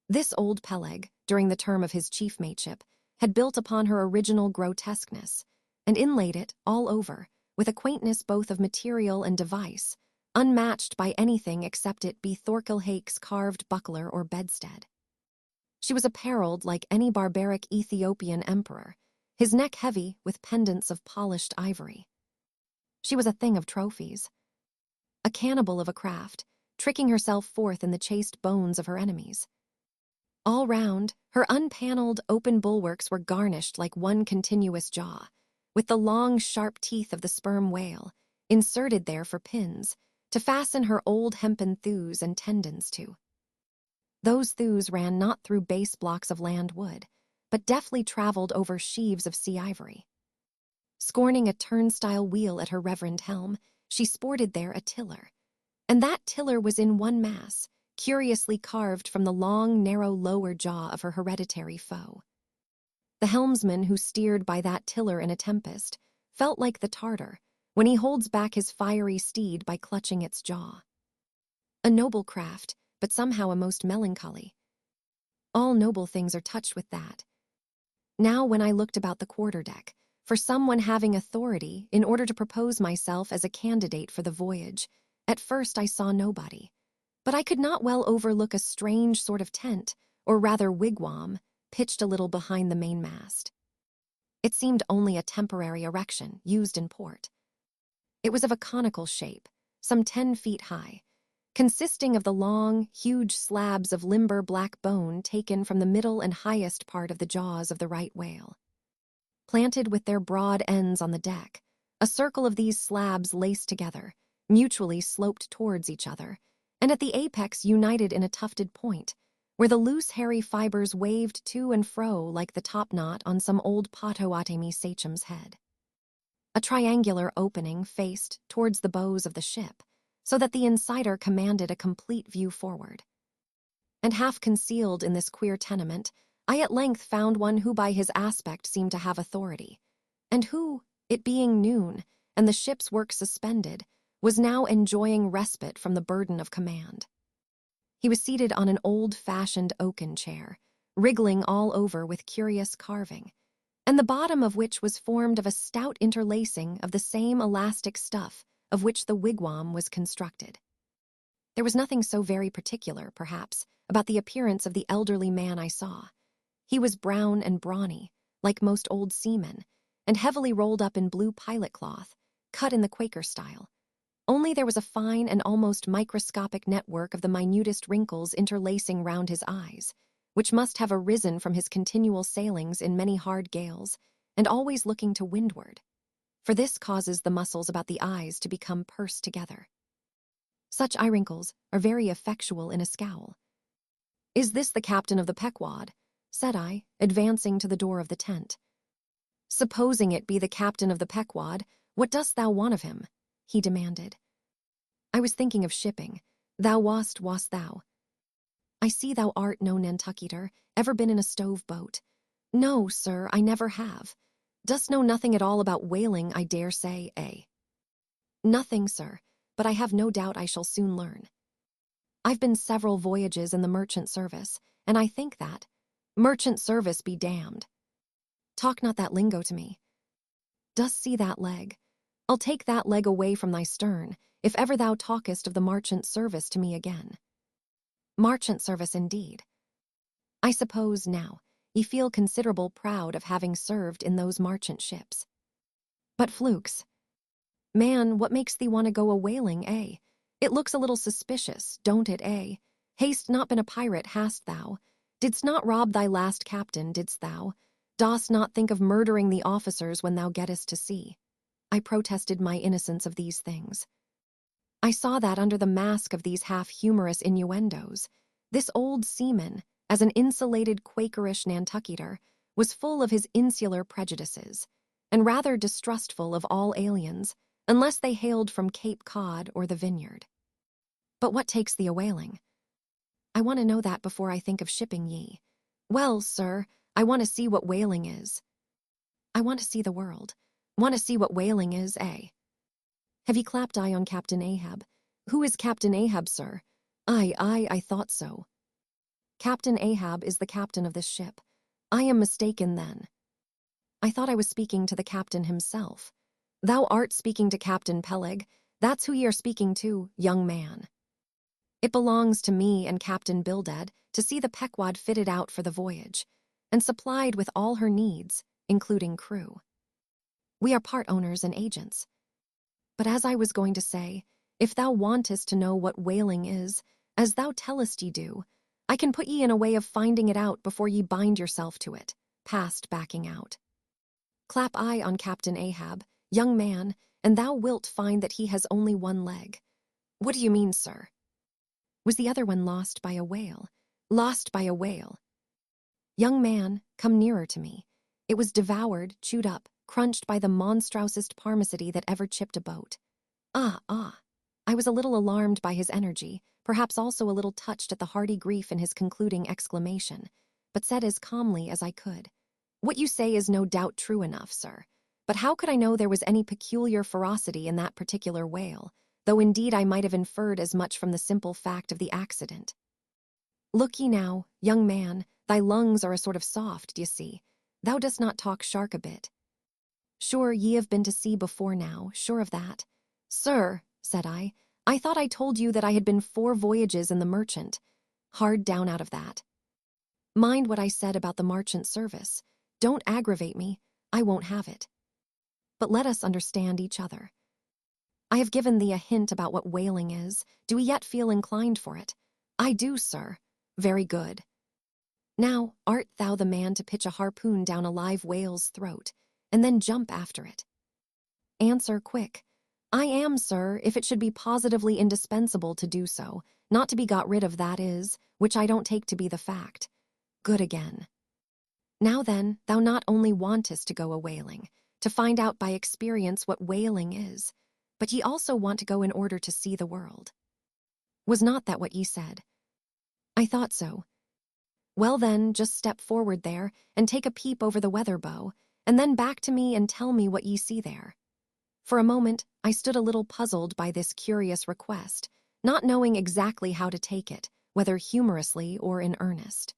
This old Peleg, during the term of his chief mateship, had built upon her original grotesqueness, and inlaid it, all over, with a quaintness both of material and device, unmatched by anything except it be Thorkelhake's carved buckler or bedstead. She was apparelled like any barbaric Ethiopian emperor, his neck heavy with pendants of polished ivory. She was a thing of trophies. A cannibal of a craft, tricking herself forth in the chased bones of her enemies. All round, her unpaneled, open bulwarks were garnished like one continuous jaw, with the long, sharp teeth of the sperm whale, inserted there for pins, to fasten her old hempen thews and tendons to. Those thews ran not through base blocks of land wood, but deftly traveled over sheaves of sea ivory. Scorning a turnstile wheel at her reverend helm, she sported there a tiller, and that tiller was in one mass, curiously carved from the long, narrow lower jaw of her hereditary foe. The helmsman who steered by that tiller in a tempest felt like the Tartar when he holds back his fiery steed by clutching its jaw. A noble craft, but somehow a most melancholy. All noble things are touched with that. Now when I looked about the quarterdeck, for someone having authority in order to propose myself as a candidate for the voyage, at first I saw nobody. But I could not well overlook a strange sort of tent, or rather wigwam, pitched a little behind the mainmast. It seemed only a temporary erection used in port. It was of a conical shape, some 10 feet high, consisting of the long, huge slabs of limber black bone taken from the middle and highest part of the jaws of the right whale. Planted with their broad ends on the deck, a circle of these slabs laced together, mutually sloped towards each other, and at the apex united in a tufted point, where the loose hairy fibers waved to and fro like the topknot on some old Potawatomi sachem's head. A triangular opening faced towards the bows of the ship, so that the insider commanded a complete view forward. And half concealed in this queer tenement, I at length found one who by his aspect seemed to have authority, and who, it being noon, and the ship's work suspended, was now enjoying respite from the burden of command. He was seated on an old-fashioned oaken chair, wriggling all over with curious carving, and the bottom of which was formed of a stout interlacing of the same elastic stuff of which the wigwam was constructed. There was nothing so very particular, perhaps, about the appearance of the elderly man I saw. He was brown and brawny, like most old seamen, and heavily rolled up in blue pilot cloth, cut in the Quaker style. Only there was a fine and almost microscopic network of the minutest wrinkles interlacing round his eyes, which must have arisen from his continual sailings in many hard gales, and always looking to windward, for this causes the muscles about the eyes to become pursed together. Such eye wrinkles are very effectual in a scowl. "Is this the captain of the Pequod?" said I, advancing to the door of the tent. "Supposing it be the captain of the Pequod, what dost thou want of him?" he demanded. "I was thinking of shipping. Thou wast thou?" "I see thou art no Nantucketer, ever been in a stove boat." "No, sir, I never have." "Dost know nothing at all about whaling, I dare say, eh?" "Nothing, sir, but I have no doubt I shall soon learn." I've been several voyages in the merchant service, and I think that merchant service be damned. Talk not that lingo to me. Dost see that leg? I'll take that leg away from thy stern, if ever thou talkest of the merchant service to me again. Merchant service indeed. I suppose, now, ye feel considerable proud of having served in those merchant ships. But flukes, man, what makes thee want to go a-whaling, eh? It looks a little suspicious, don't it, eh? Hast not been a pirate, hast thou? Didst not rob thy last captain, didst thou? Dost not think of murdering the officers when thou gettest to sea? I protested my innocence of these things. I saw that under the mask of these half-humorous innuendos, this old seaman, as an insulated Quakerish Nantucketer, was full of his insular prejudices, and rather distrustful of all aliens, unless they hailed from Cape Cod or the Vineyard. But what takes thee a-whaling? I want to know that before I think of shipping ye. Well, sir, I want to see what whaling is. I want to see the world. Want to see what whaling is, eh? Have ye clapped eye on Captain Ahab? Who is Captain Ahab, sir? Aye, I thought so. Captain Ahab is the captain of this ship. I am mistaken, then. I thought I was speaking to the captain himself. Thou art speaking to Captain Peleg. That's who ye are speaking to, young man. It belongs to me and Captain Bildad to see the Pequod fitted out for the voyage, and supplied with all her needs, including crew. We are part owners and agents. But as I was going to say, if thou wantest to know what whaling is, as thou tellest ye do, I can put ye in a way of finding it out before ye bind yourself to it, past backing out. Clap eye on Captain Ahab, young man, and thou wilt find that he has only one leg. What do you mean, sir? Was the other one lost by a whale? Lost by a whale. Young man, come nearer to me. It was devoured, chewed up, crunched by the monstrousest parmacity that ever chipped a boat. Ah. I was a little alarmed by his energy, perhaps also a little touched at the hearty grief in his concluding exclamation, but said as calmly as I could, What you say is no doubt true enough, sir, but how could I know there was any peculiar ferocity in that particular whale, though indeed I might have inferred as much from the simple fact of the accident. Look ye now, young man, thy lungs are a sort of soft, d'ye see. Thou dost not talk shark a bit. Sure, ye have been to sea before now, sure of that. Sir, said I thought I told you that I had been 4 voyages in the merchant. Hard down out of that. Mind what I said about the merchant service. Don't aggravate me, I won't have it. But let us understand each other. I have given thee a hint about what whaling is. Do we yet feel inclined for it? I do, sir. Very good. Now, art thou the man to pitch a harpoon down a live whale's throat, and then jump after it? Answer quick. I am, sir, if it should be positively indispensable to do so, not to be got rid of, that is, which I don't take to be the fact. Good again. Now then, thou not only wantest to go a-whaling, to find out by experience what whaling is, but ye also want to go in order to see the world. Was not that what ye said? I thought so. Well then, just step forward there, and take a peep over the weather bow, and then back to me and tell me what ye see there. For a moment, I stood a little puzzled by this curious request, not knowing exactly how to take it, whether humorously or in earnest.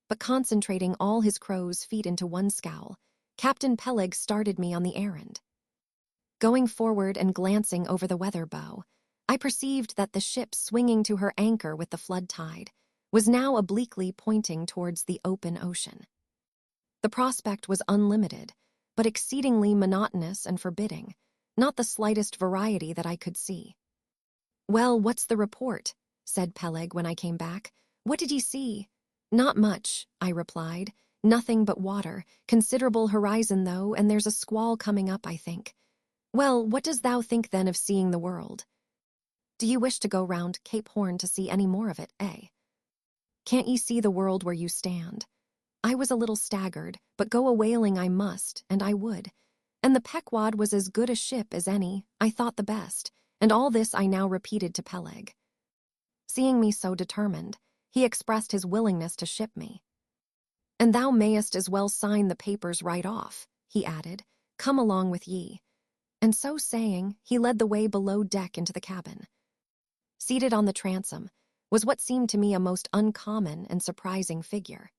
But concentrating all his crow's feet into one scowl, Captain Peleg started me on the errand. Going forward and glancing over the weather bow, I perceived that the ship swinging to her anchor with the flood tide was now obliquely pointing towards the open ocean. The prospect was unlimited, but exceedingly monotonous and forbidding, not the slightest variety that I could see. Well, what's the report? Said Peleg when I came back. What did ye see? Not much, I replied. Nothing but water, considerable horizon though, and there's a squall coming up, I think. Well, what dost thou think then of seeing the world? Do you wish to go round Cape Horn to see any more of it, eh? Can't ye see the world where you stand? I was a little staggered, but go a-whaling I must, and I would. And the Pequod was as good a ship as any, I thought the best, and all this I now repeated to Peleg. Seeing me so determined, he expressed his willingness to ship me. And thou mayest as well sign the papers right off, he added. Come along with ye. And so saying, he led the way below deck into the cabin. Seated on the transom, was what seemed to me a most uncommon and surprising figure.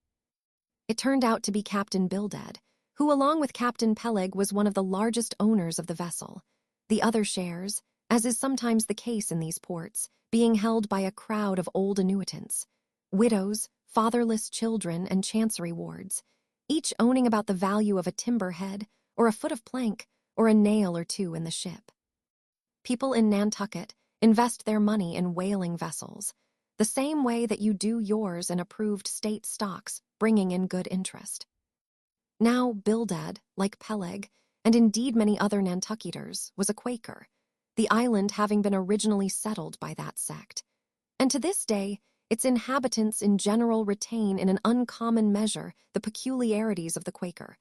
It turned out to be Captain Bildad, who along with Captain Peleg was one of the largest owners of the vessel, the other shares, as is sometimes the case in these ports, being held by a crowd of old annuitants, widows, fatherless children, and chancery wards, each owning about the value of a timber head, or a foot of plank, or a nail or two in the ship. People in Nantucket invest their money in whaling vessels, the same way that you do yours in approved state stocks, bringing in good interest. Now Bildad, like Peleg, and indeed many other Nantucketers, was a Quaker, the island having been originally settled by that sect. And to this day, its inhabitants in general retain in an uncommon measure the peculiarities of the Quaker,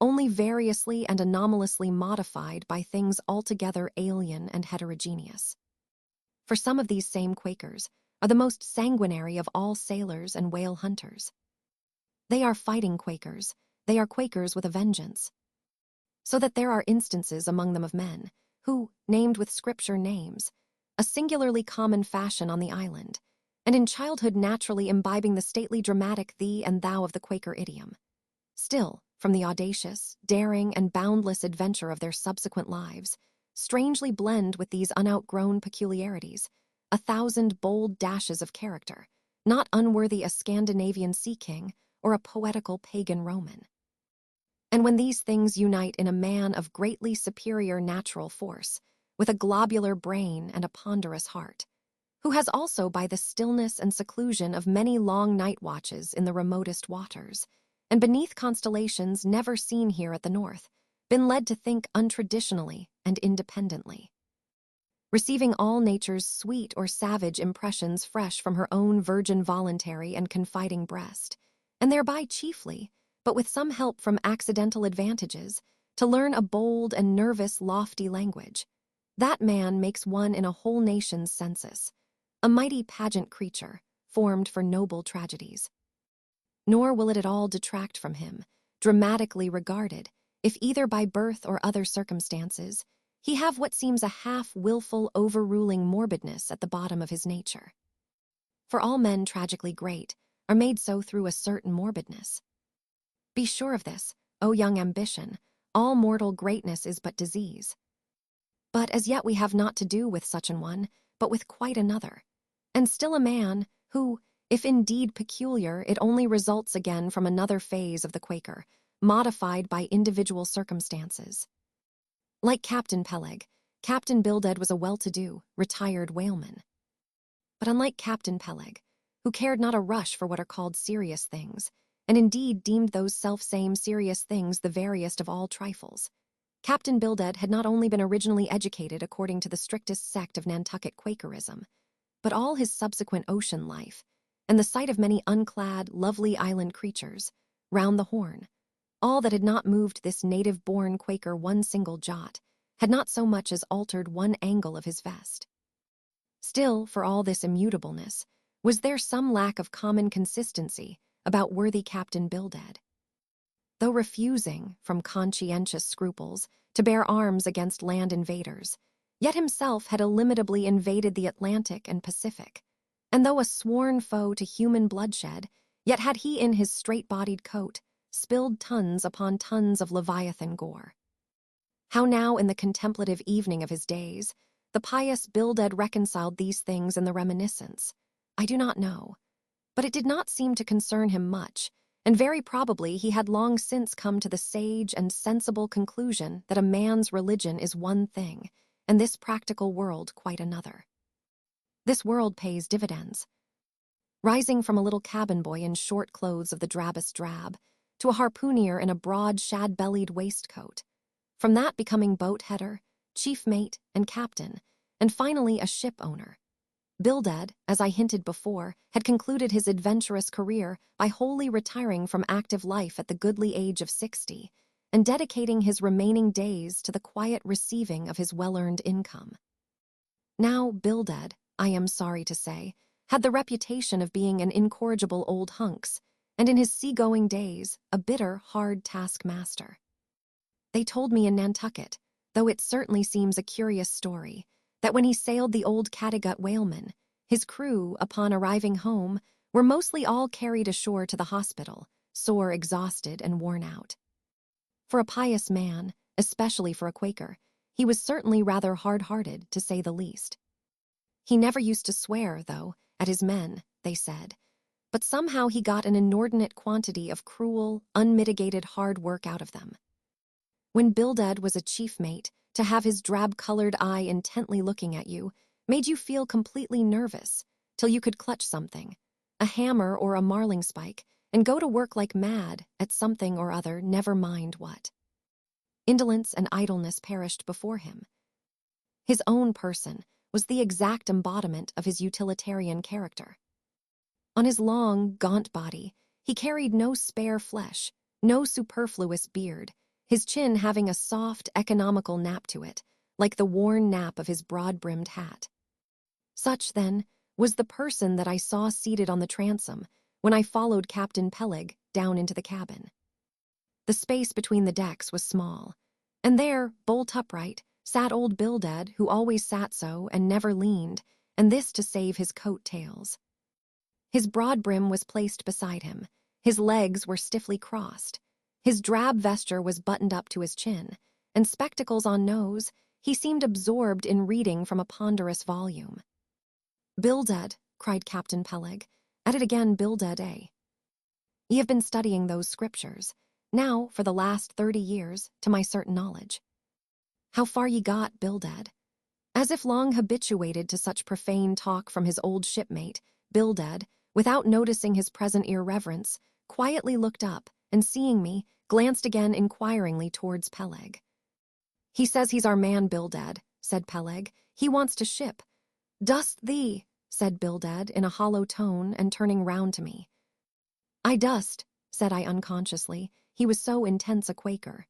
only variously and anomalously modified by things altogether alien and heterogeneous. For some of these same Quakers are the most sanguinary of all sailors and whale hunters. They are fighting Quakers, they are Quakers with a vengeance. So that there are instances among them of men who, named with scripture names, a singularly common fashion on the island, and in childhood naturally imbibing the stately dramatic thee and thou of the Quaker idiom. Still, from the audacious, daring, and boundless adventure of their subsequent lives, strangely blend with these unoutgrown peculiarities, 1,000 bold dashes of character, not unworthy a Scandinavian sea king or a poetical pagan Roman. And when these things unite in a man of greatly superior natural force, with a globular brain and a ponderous heart, who has also by the stillness and seclusion of many long night watches in the remotest waters, and beneath constellations never seen here at the north, been led to think untraditionally and independently, receiving all nature's sweet or savage impressions fresh from her own virgin voluntary and confiding breast, and thereby chiefly, but with some help from accidental advantages, to learn a bold and nervous lofty language. That man makes one in a whole nation's census, a mighty pageant creature, formed for noble tragedies. Nor will it at all detract from him, dramatically regarded, if either by birth or other circumstances, he have what seems a half-willful overruling morbidness at the bottom of his nature. For all men tragically great are made so through a certain morbidness. Be sure of this, O young ambition, all mortal greatness is but disease. But as yet we have not to do with such an one, but with quite another, and still a man who, if indeed peculiar, it only results again from another phase of the Quaker, modified by individual circumstances. Like Captain Peleg, Captain Bildad was a well-to-do, retired whaleman. But unlike Captain Peleg, who cared not a rush for what are called serious things, and indeed deemed those self-same serious things the veriest of all trifles, Captain Bildad had not only been originally educated according to the strictest sect of Nantucket Quakerism, but all his subsequent ocean life, and the sight of many unclad, lovely island creatures, round the Horn, all that had not moved this native-born Quaker one single jot, had not so much as altered one angle of his vest. Still, for all this immutableness, was there some lack of common consistency about worthy Captain Bildad? Though refusing, from conscientious scruples, to bear arms against land invaders, yet himself had illimitably invaded the Atlantic and Pacific, and though a sworn foe to human bloodshed, yet had he in his straight-bodied coat spilled tons upon tons of Leviathan gore. How now in the contemplative evening of his days, the pious Bildad reconciled these things in the reminiscence, I do not know, but it did not seem to concern him much, and very probably he had long since come to the sage and sensible conclusion that a man's religion is one thing, and this practical world quite another. This world pays dividends. Rising from a little cabin boy in short clothes of the drabbest drab, to a harpooner in a broad shad-bellied waistcoat, from that becoming boat-header, chief mate, and captain, and finally a ship owner, Bildad, as I hinted before, had concluded his adventurous career by wholly retiring from active life at the goodly age of 60, and dedicating his remaining days to the quiet receiving of his well-earned income. Now Bildad, I am sorry to say, had the reputation of being an incorrigible old hunks, and in his seagoing days a bitter, hard taskmaster. They told me in Nantucket, though it certainly seems a curious story, that when he sailed the old Cattegut whaleman, His crew, upon arriving home, were mostly all carried ashore to the hospital, sore, exhausted, and worn out. For a pious man, especially for a Quaker, he was certainly rather hard-hearted, to say the least. He never used to swear, though, at his men, they said, but somehow he got an inordinate quantity of cruel, unmitigated hard work out of them. When Bildad was a chief mate, to have his drab-colored eye intently looking at you made you feel completely nervous, till you could clutch something, a hammer or a marling spike, and go to work like mad at something or other, never mind what. Indolence and idleness perished before him. His own person was the exact embodiment of his utilitarian character. On his long, gaunt body, he carried no spare flesh, no superfluous beard, his chin having a soft, economical nap to it, like the worn nap of his broad-brimmed hat. Such, then, was the person that I saw seated on the transom when I followed Captain Peleg down into the cabin. The space between the decks was small, and there, bolt upright, sat old Bildad, who always sat so and never leaned, and this to save his coat tails. His broad brim was placed beside him, his legs were stiffly crossed, his drab vesture was buttoned up to his chin, and spectacles on nose, he seemed absorbed in reading from a ponderous volume. "Bildad," cried Captain Peleg, "at it again, Bildad, eh? Ye have been studying those scriptures, now for the last 30 years, to my certain knowledge. How far ye got, Bildad?" As if long habituated to such profane talk from his old shipmate, Bildad, without noticing his present irreverence, quietly looked up, and seeing me, glanced again inquiringly towards Peleg. "He says he's our man, Bildad," said Peleg. "He wants to ship." "Dost thee?" said Bildad in a hollow tone, and turning round to me. "I dost," said I unconsciously. He was so intense a Quaker.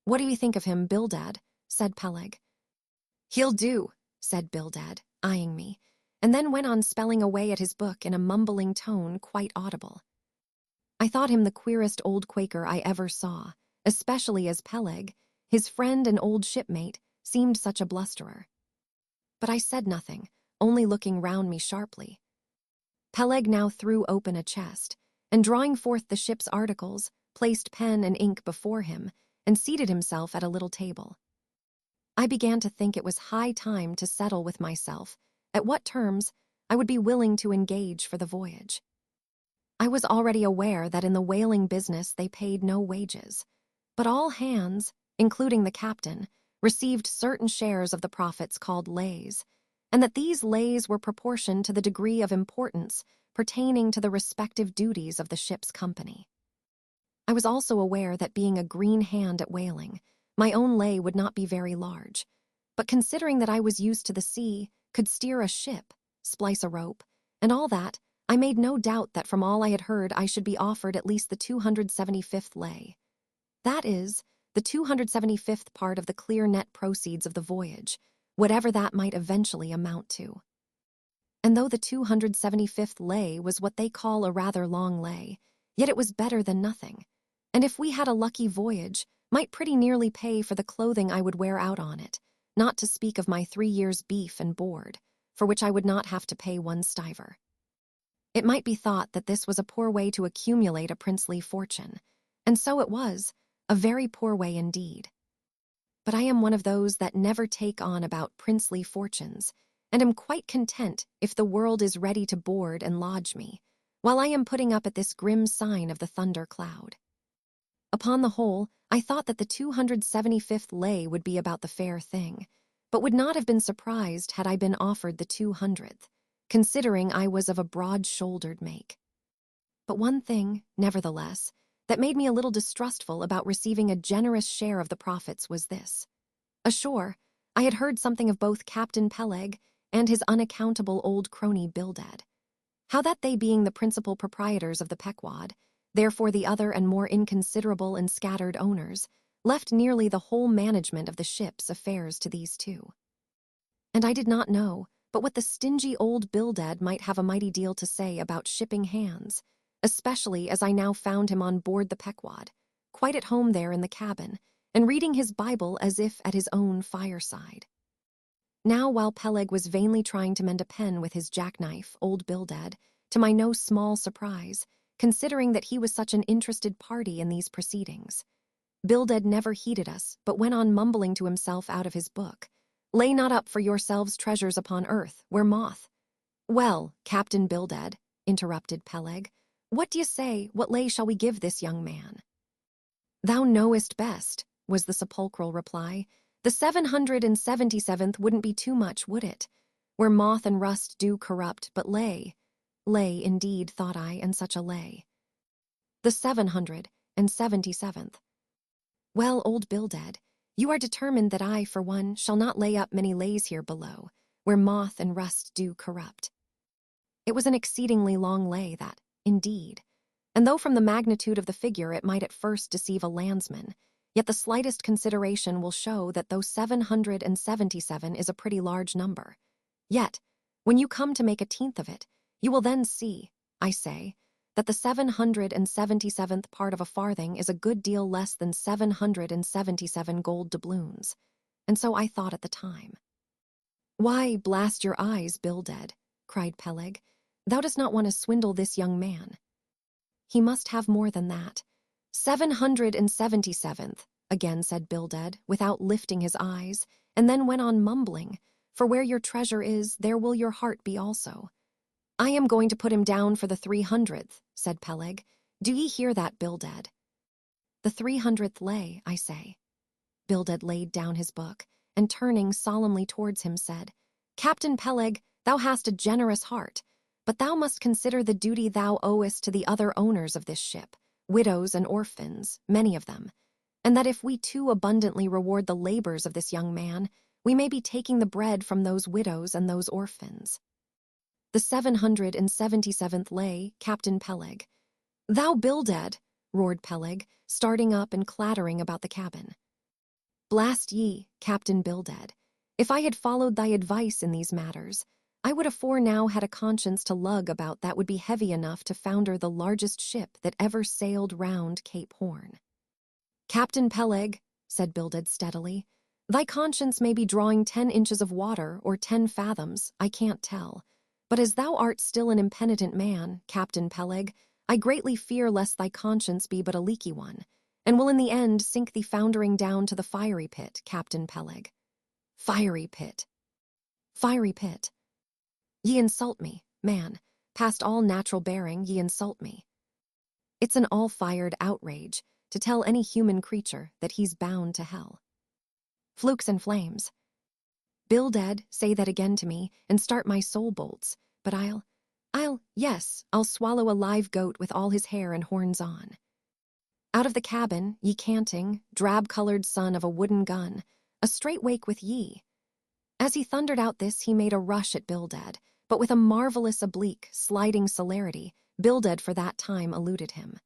"What do you think of him, Bildad?" said Peleg. "He'll do," said Bildad, eyeing me, and then went on spelling away at his book in a mumbling tone quite audible. I thought him the queerest old Quaker I ever saw, especially as Peleg, his friend and old shipmate, seemed such a blusterer. But I said nothing, only looking round me sharply. Peleg now threw open a chest, and drawing forth the ship's articles, placed pen and ink before him, and seated himself at a little table. I began to think it was high time to settle with myself at what terms I would be willing to engage for the voyage. I was already aware that in the whaling business they paid no wages, but all hands, including the captain, received certain shares of the profits called lays, and that these lays were proportioned to the degree of importance pertaining to the respective duties of the ship's company. I was also aware that being a green hand at whaling, my own lay would not be very large, but considering that I was used to the sea, could steer a ship, splice a rope, and all that, I made no doubt that from all I had heard I should be offered at least the 275th lay. That is, the 275th part of the clear net proceeds of the voyage, whatever that might eventually amount to. And though the 275th lay was what they call a rather long lay, yet it was better than nothing, and if we had a lucky voyage, might pretty nearly pay for the clothing I would wear out on it, not to speak of my 3 years' beef and board, for which I would not have to pay 1 stiver. It might be thought that this was a poor way to accumulate a princely fortune, and so it was, a very poor way indeed. But I am one of those that never take on about princely fortunes, and am quite content if the world is ready to board and lodge me, while I am putting up at this grim sign of the thunder cloud. Upon the whole, I thought that the 275th lay would be about the fair thing, but would not have been surprised had I been offered the 200th, considering I was of a broad-shouldered make. But one thing, nevertheless, that made me a little distrustful about receiving a generous share of the profits was this. Ashore, I had heard something of both Captain Peleg and his unaccountable old crony Bildad. How that they being the principal proprietors of the Pequod, therefore the other and more inconsiderable and scattered owners, left nearly the whole management of the ship's affairs to these two. And I did not know but what the stingy old Bildad might have a mighty deal to say about shipping hands, especially as I now found him on board the Pequod, quite at home there in the cabin, and reading his Bible as if at his own fireside. Now, while Peleg was vainly trying to mend a pen with his jackknife, old Bildad, to my no small surprise, considering that he was such an interested party in these proceedings. Bildad never heeded us, but went on mumbling to himself out of his book. "Lay not up for yourselves treasures upon earth, where moth—" "Well, Captain Bildad," interrupted Peleg, "what d'ye say, what lay shall we give this young man?" "Thou knowest best," was the sepulchral reply. "The 777th wouldn't be too much, would it? Where moth and rust do corrupt, but lay. Lay, indeed, thought I, and such a lay. The 777th. Well, old Bildad, you are determined that I, for one, shall not lay up many lays here below, where moth and rust do corrupt." It was an exceedingly long lay, that, indeed, and though from the magnitude of the figure it might at first deceive a landsman, yet the slightest consideration will show that though 777 is a pretty large number, yet, when you come to make a tenth of it, you will then see, I say, that the 777th part of a farthing is a good deal less than 777 gold doubloons, and so I thought at the time. "Why, blast your eyes, Bildad," cried Peleg, "thou dost not want to swindle this young man. He must have more than that." 777th, again said Bildad, without lifting his eyes, and then went on mumbling, "For where your treasure is, there will your heart be also." "I am going to put him down for the 300th, said Peleg. "Do ye hear that, Bildad?" "The 300th lay, I say." Bildad laid down his book, and turning solemnly towards him said, "Captain Peleg, thou hast a generous heart, but thou must consider the duty thou owest to the other owners of this ship, widows and orphans, many of them, and that if we too abundantly reward the labors of this young man, we may be taking the bread from those widows and those orphans." The 777th lay, Captain Peleg. "Thou Bildad," roared Peleg, starting up and clattering about the cabin. "Blast ye, Captain Bildad, if I had followed thy advice in these matters, I would afore now had a conscience to lug about that would be heavy enough to founder the largest ship that ever sailed round Cape Horn." "Captain Peleg," said Bildad steadily, "thy conscience may be drawing 10 inches of water or 10 fathoms, I can't tell. But as thou art still an impenitent man, Captain Peleg, I greatly fear lest thy conscience be but a leaky one, and will in the end sink thee foundering down to the fiery pit, Captain Peleg." "Fiery pit. Fiery pit. Ye insult me, man, past all natural bearing ye insult me. It's an all-fired outrage to tell any human creature that he's bound to hell. Flukes and flames. Bildad, say that again to me, and start my soul bolts, but yes, I'll swallow a live goat with all his hair and horns on. Out of the cabin, ye canting, drab-colored son of a wooden gun, a straight wake with ye." As he thundered out this, he made a rush at Bildad, but with a marvelous oblique, sliding celerity, Bildad for that time eluded him.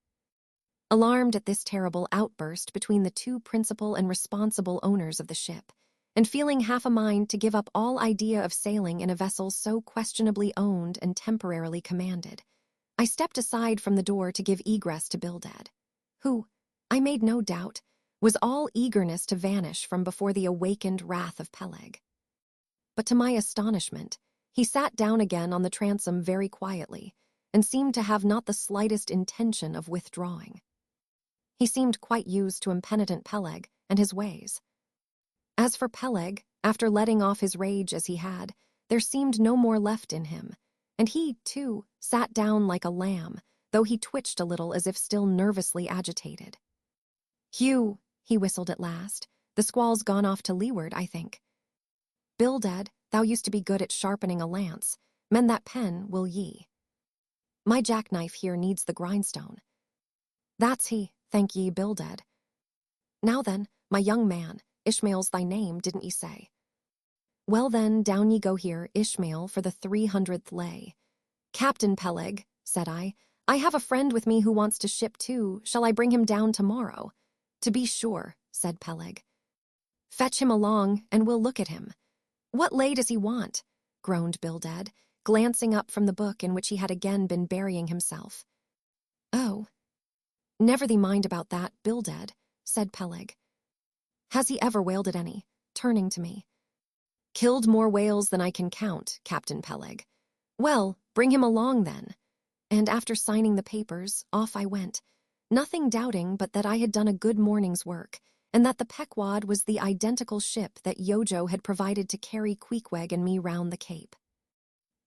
Alarmed at this terrible outburst between the two principal and responsible owners of the ship, and feeling half a mind to give up all idea of sailing in a vessel so questionably owned and temporarily commanded, I stepped aside from the door to give egress to Bildad, who, I made no doubt, was all eagerness to vanish from before the awakened wrath of Peleg. But to my astonishment, he sat down again on the transom very quietly, and seemed to have not the slightest intention of withdrawing. He seemed quite used to impenitent Peleg and his ways. As for Peleg, after letting off his rage as he had, there seemed no more left in him, and he, too, sat down like a lamb, though he twitched a little as if still nervously agitated. "Hugh," he whistled at last, "the squall's gone off to leeward, I think. Bildad, thou used to be good at sharpening a lance. Mend that pen, will ye? My jackknife here needs the grindstone." "That's he, thank ye, Bildad. Now then, my young man, Ishmael's thy name, didn't ye say? Well then, down ye go here, Ishmael, for the 300th lay." "Captain Peleg," said I have a friend with me who wants to ship too. Shall I bring him down tomorrow?" "To be sure," said Peleg. "Fetch him along, and we'll look at him." "What lay does he want?" groaned Bildad, glancing up from the book in which he had again been burying himself. "Oh, never thee mind about that, Bildad," said Peleg. "Has he ever whaled at any?" turning to me. Killed more whales than I can count, Captain Peleg. Well, bring him along then. And after signing the papers, off I went, nothing doubting but that I had done a good morning's work, and that the Pequod was the identical ship that Yojo had provided to carry Queequeg and me round the Cape.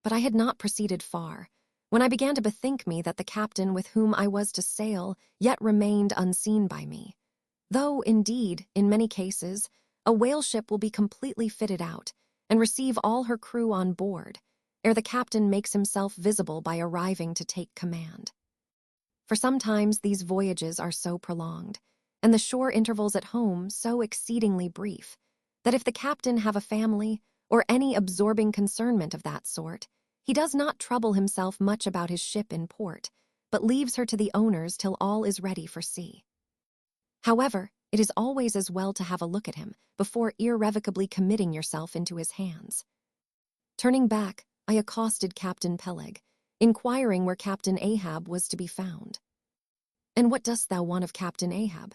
But I had not proceeded far, when I began to bethink me that the captain with whom I was to sail yet remained unseen by me. Though, indeed, in many cases, a whale ship will be completely fitted out and receive all her crew on board, ere the captain makes himself visible by arriving to take command. For sometimes these voyages are so prolonged, and the shore intervals at home so exceedingly brief, that if the captain have a family or any absorbing concernment of that sort, he does not trouble himself much about his ship in port, but leaves her to the owners till all is ready for sea. However, it is always as well to have a look at him before irrevocably committing yourself into his hands. Turning back, I accosted Captain Peleg, inquiring where Captain Ahab was to be found. And what dost thou want of Captain Ahab?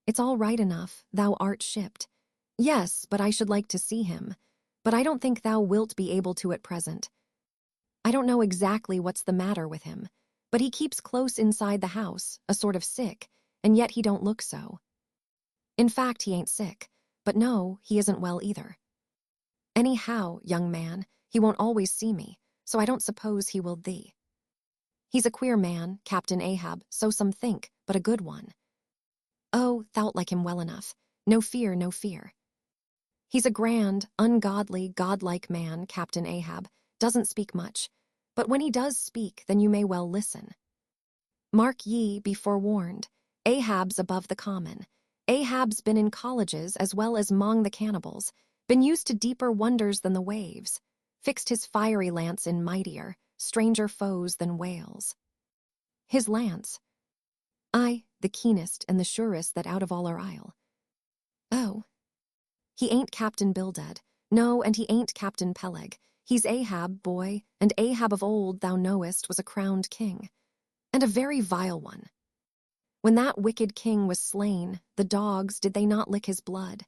It's all right enough, thou art shipped. Yes, but I should like to see him. But I don't think thou wilt be able to at present. I don't know exactly what's the matter with him, but he keeps close inside the house, a sort of sick, and yet he don't look so. In fact, he ain't sick, but no, he isn't well either. Anyhow, young man, he won't always see me, so I don't suppose he will thee. He's a queer man, Captain Ahab, so some think, but a good one. Oh, thou'lt like him well enough. No fear, no fear. He's a grand, ungodly, godlike man, Captain Ahab, doesn't speak much, but when he does speak, then you may well listen. Mark ye, be forewarned, Ahab's above the common. Ahab's been in colleges as well as 'mong the cannibals, been used to deeper wonders than the waves, fixed his fiery lance in mightier, stranger foes than whales. His lance? Aye, the keenest and the surest that out of all our isle. Oh. He ain't Captain Bildad, no, and he ain't Captain Peleg. He's Ahab, boy, and Ahab of old, thou knowest, was a crowned king, and a very vile one. When that wicked king was slain, the dogs, did they not lick his blood?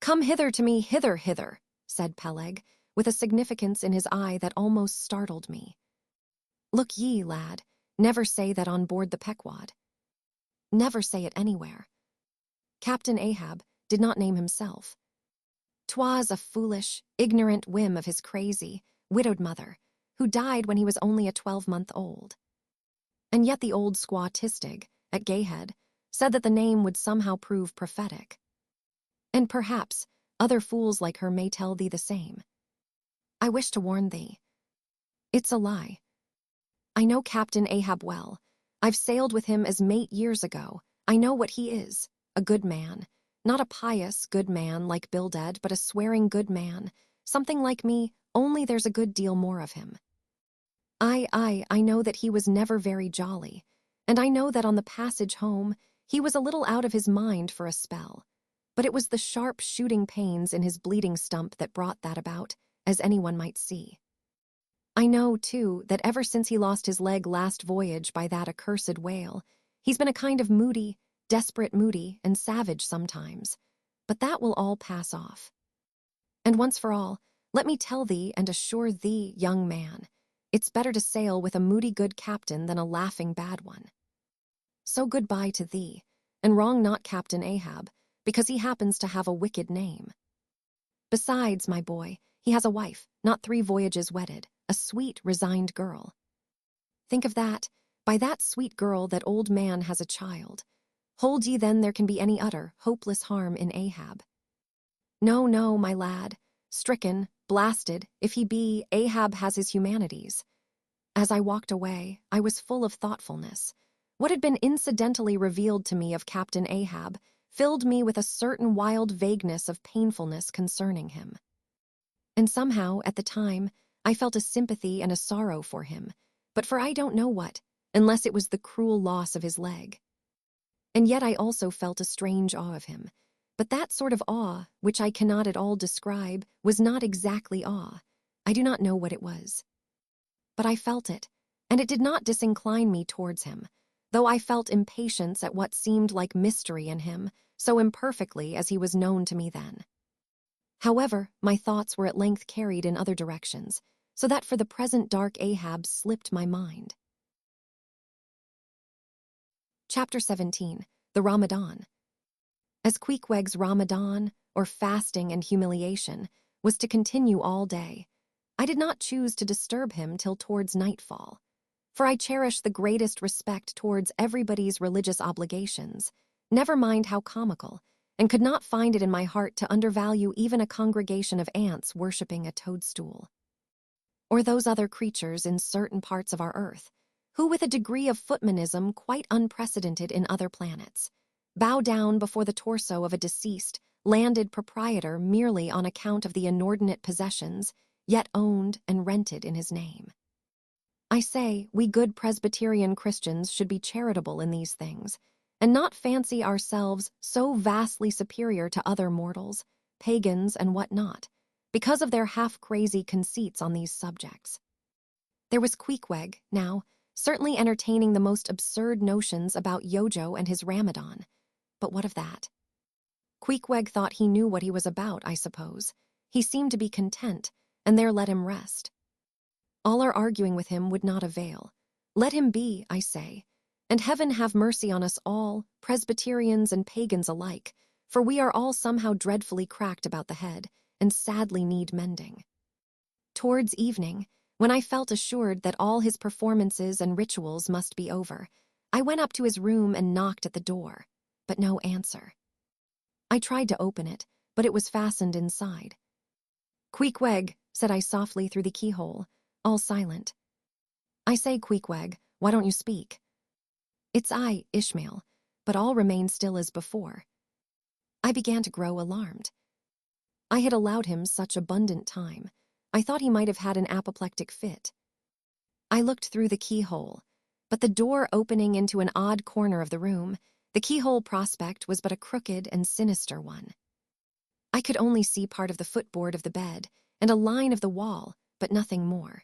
Come hither to me, hither, hither, said Peleg, with a significance in his eye that almost startled me. Look ye, lad, never say that on board the Pequod. Never say it anywhere. Captain Ahab did not name himself. 'Twas a foolish, ignorant whim of his crazy, widowed mother, who died when he was only a 12-month old. And yet the old squaw Tistig, at Gayhead, said that the name would somehow prove prophetic. And perhaps other fools like her may tell thee the same. I wish to warn thee. It's a lie. I know Captain Ahab well. I've sailed with him as mate years ago. I know what he is, a good man. Not a pious good man like Bildad, but a swearing good man. Something like me, only there's a good deal more of him. I know that he was never very jolly, and I know that on the passage home he was a little out of his mind for a spell. But it was the sharp shooting pains in his bleeding stump that brought that about, as anyone might see. I know, too, that ever since he lost his leg last voyage by that accursed whale, he's been a kind of moody, desperate moody, and savage sometimes. But that will all pass off. And once for all, let me tell thee and assure thee, young man, it's better to sail with a moody good captain than a laughing bad one. So goodbye to thee, and wrong not Captain Ahab, because he happens to have a wicked name. Besides, my boy, he has a wife, not 3 voyages wedded, a sweet, resigned girl. Think of that, by that sweet girl that old man has a child. Hold ye then there can be any utter, hopeless harm in Ahab? No, no, my lad, stricken, blasted, if he be, Ahab has his humanities. As I walked away, I was full of thoughtfulness. What had been incidentally revealed to me of Captain Ahab filled me with a certain wild vagueness of painfulness concerning him. And somehow, at the time, I felt a sympathy and a sorrow for him, but for I don't know what, unless it was the cruel loss of his leg. And yet I also felt a strange awe of him, but that sort of awe, which I cannot at all describe, was not exactly awe. I do not know what it was. But I felt it, and it did not disincline me towards him, though I felt impatience at what seemed like mystery in him, so imperfectly as he was known to me then. However, my thoughts were at length carried in other directions, so that for the present dark Ahab slipped my mind. Chapter 17. The Ramadan. As Queequeg's Ramadan, or fasting and humiliation, was to continue all day, I did not choose to disturb him till towards nightfall, for I cherish the greatest respect towards everybody's religious obligations, never mind how comical, and could not find it in my heart to undervalue even a congregation of ants worshipping a toadstool. Or those other creatures in certain parts of our earth, who with a degree of footmanism quite unprecedented in other planets, bow down before the torso of a deceased, landed proprietor merely on account of the inordinate possessions yet owned and rented in his name. I say, we good Presbyterian Christians should be charitable in these things, and not fancy ourselves so vastly superior to other mortals, pagans and what not, because of their half-crazy conceits on these subjects. There was Queequeg, now, certainly entertaining the most absurd notions about Yojo and his Ramadan. But what of that? Queequeg thought he knew what he was about, I suppose. He seemed to be content, and there let him rest. All our arguing with him would not avail. Let him be, I say, and heaven have mercy on us all, Presbyterians and pagans alike, for we are all somehow dreadfully cracked about the head, and sadly need mending. Towards evening, when I felt assured that all his performances and rituals must be over, I went up to his room and knocked at the door, but no answer. I tried to open it, but it was fastened inside. "Queequeg," said I softly through the keyhole, all silent. "I say, Queequeg, why don't you speak?" "It's I, Ishmael," but all remained still as before. I began to grow alarmed. I had allowed him such abundant time. I thought he might have had an apoplectic fit. I looked through the keyhole, but the door opening into an odd corner of the room, the keyhole prospect was but a crooked and sinister one. I could only see part of the footboard of the bed and a line of the wall, but nothing more.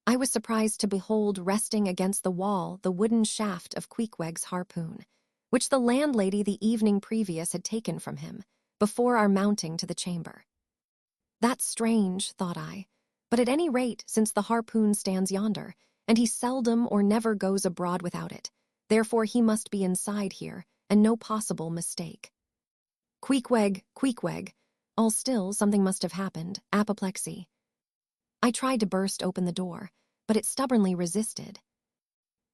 I was surprised to behold resting against the wall the wooden shaft of Queequeg's harpoon, which the landlady the evening previous had taken from him, before our mounting to the chamber. That's strange, thought I, but at any rate, since the harpoon stands yonder, and he seldom or never goes abroad without it, therefore he must be inside here, and no possible mistake. Queequeg, Queequeg. All still, something must have happened, apoplexy. I tried to burst open the door, but it stubbornly resisted.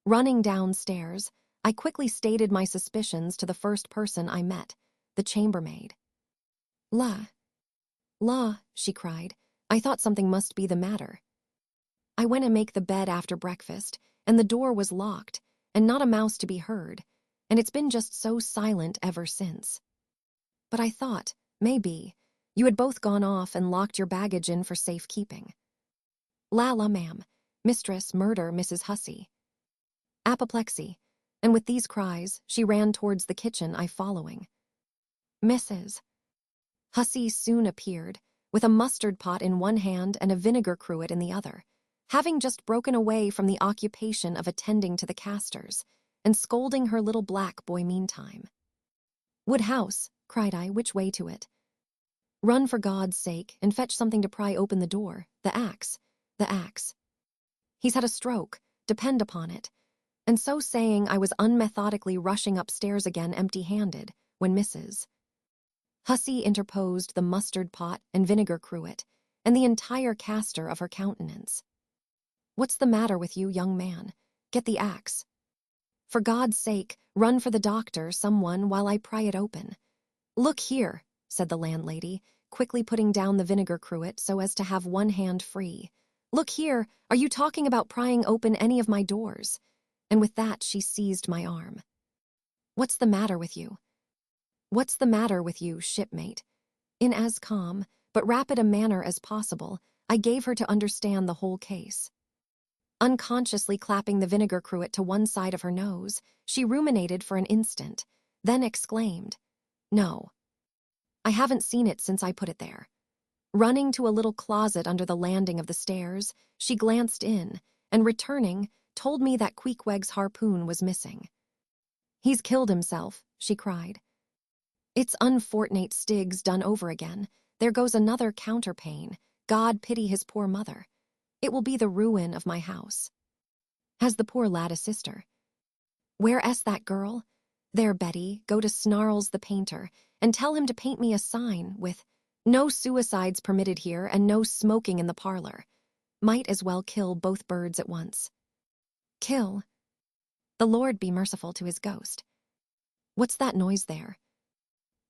Running downstairs, I quickly stated my suspicions to the first person I met, the chambermaid. La, she cried, I thought something must be the matter. I went and make the bed after breakfast, and the door was locked, and not a mouse to be heard, and it's been just so silent ever since. But I thought, maybe, you had both gone off and locked your baggage in for safekeeping. La, ma'am, mistress, murder, Mrs. Hussey. Apoplexy, and with these cries, she ran towards the kitchen, I following. Mrs. Hussey soon appeared, with a mustard pot in one hand and a vinegar cruet in the other, having just broken away from the occupation of attending to the castors, and scolding her little black boy meantime. Woodhouse, cried I, which way to it? Run for God's sake, and fetch something to pry open the door, the axe. He's had a stroke, depend upon it. And so saying, I was unmethodically rushing upstairs again empty-handed, when Mrs. Hussey interposed the mustard pot and vinegar cruet, and the entire castor of her countenance. What's the matter with you, young man? Get the axe. For God's sake, run for the doctor, someone, while I pry it open. Look here, said the landlady, quickly putting down the vinegar cruet so as to have one hand free. Look here, are you talking about prying open any of my doors? And with that she seized my arm. What's the matter with you? What's the matter with you, shipmate? In as calm, but rapid a manner as possible, I gave her to understand the whole case. Unconsciously clapping the vinegar cruet to one side of her nose, she ruminated for an instant, then exclaimed, No, I haven't seen it since I put it there. Running to a little closet under the landing of the stairs, she glanced in, and returning, told me that Queequeg's harpoon was missing. He's killed himself, she cried. It's unfortunate Stiggs done over again. There goes another counterpane. God pity his poor mother. It will be the ruin of my house. Has the poor lad a sister? Where is that girl? There, Betty, go to Snarls the painter, and tell him to paint me a sign with, "No suicides permitted here, and no smoking in the parlor." Might as well kill both birds at once. Kill? The Lord be merciful to his ghost. What's that noise there?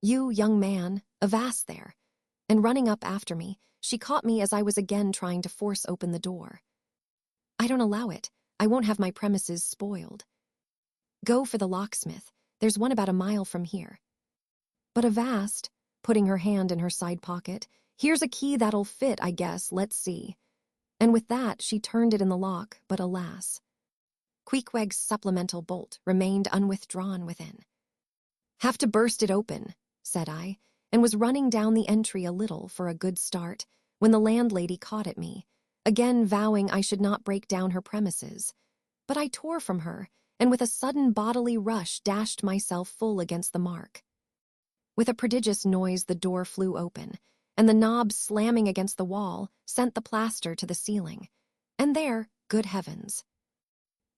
You, young man, avast there. And running up after me, she caught me as I was again trying to force open the door. I don't allow it. I won't have my premises spoiled. Go for the locksmith. There's one about a mile from here. But avast, putting her hand in her side pocket, here's a key that'll fit, I guess, let's see. And with that, she turned it in the lock, but alas. Queequeg's supplemental bolt remained unwithdrawn within. Have to burst it open, said I, and was running down the entry a little for a good start when the landlady caught at me, again vowing I should not break down her premises. But I tore from her, and with a sudden bodily rush dashed myself full against the mark. With a prodigious noise the door flew open, and the knob slamming against the wall sent the plaster to the ceiling. And there, good heavens,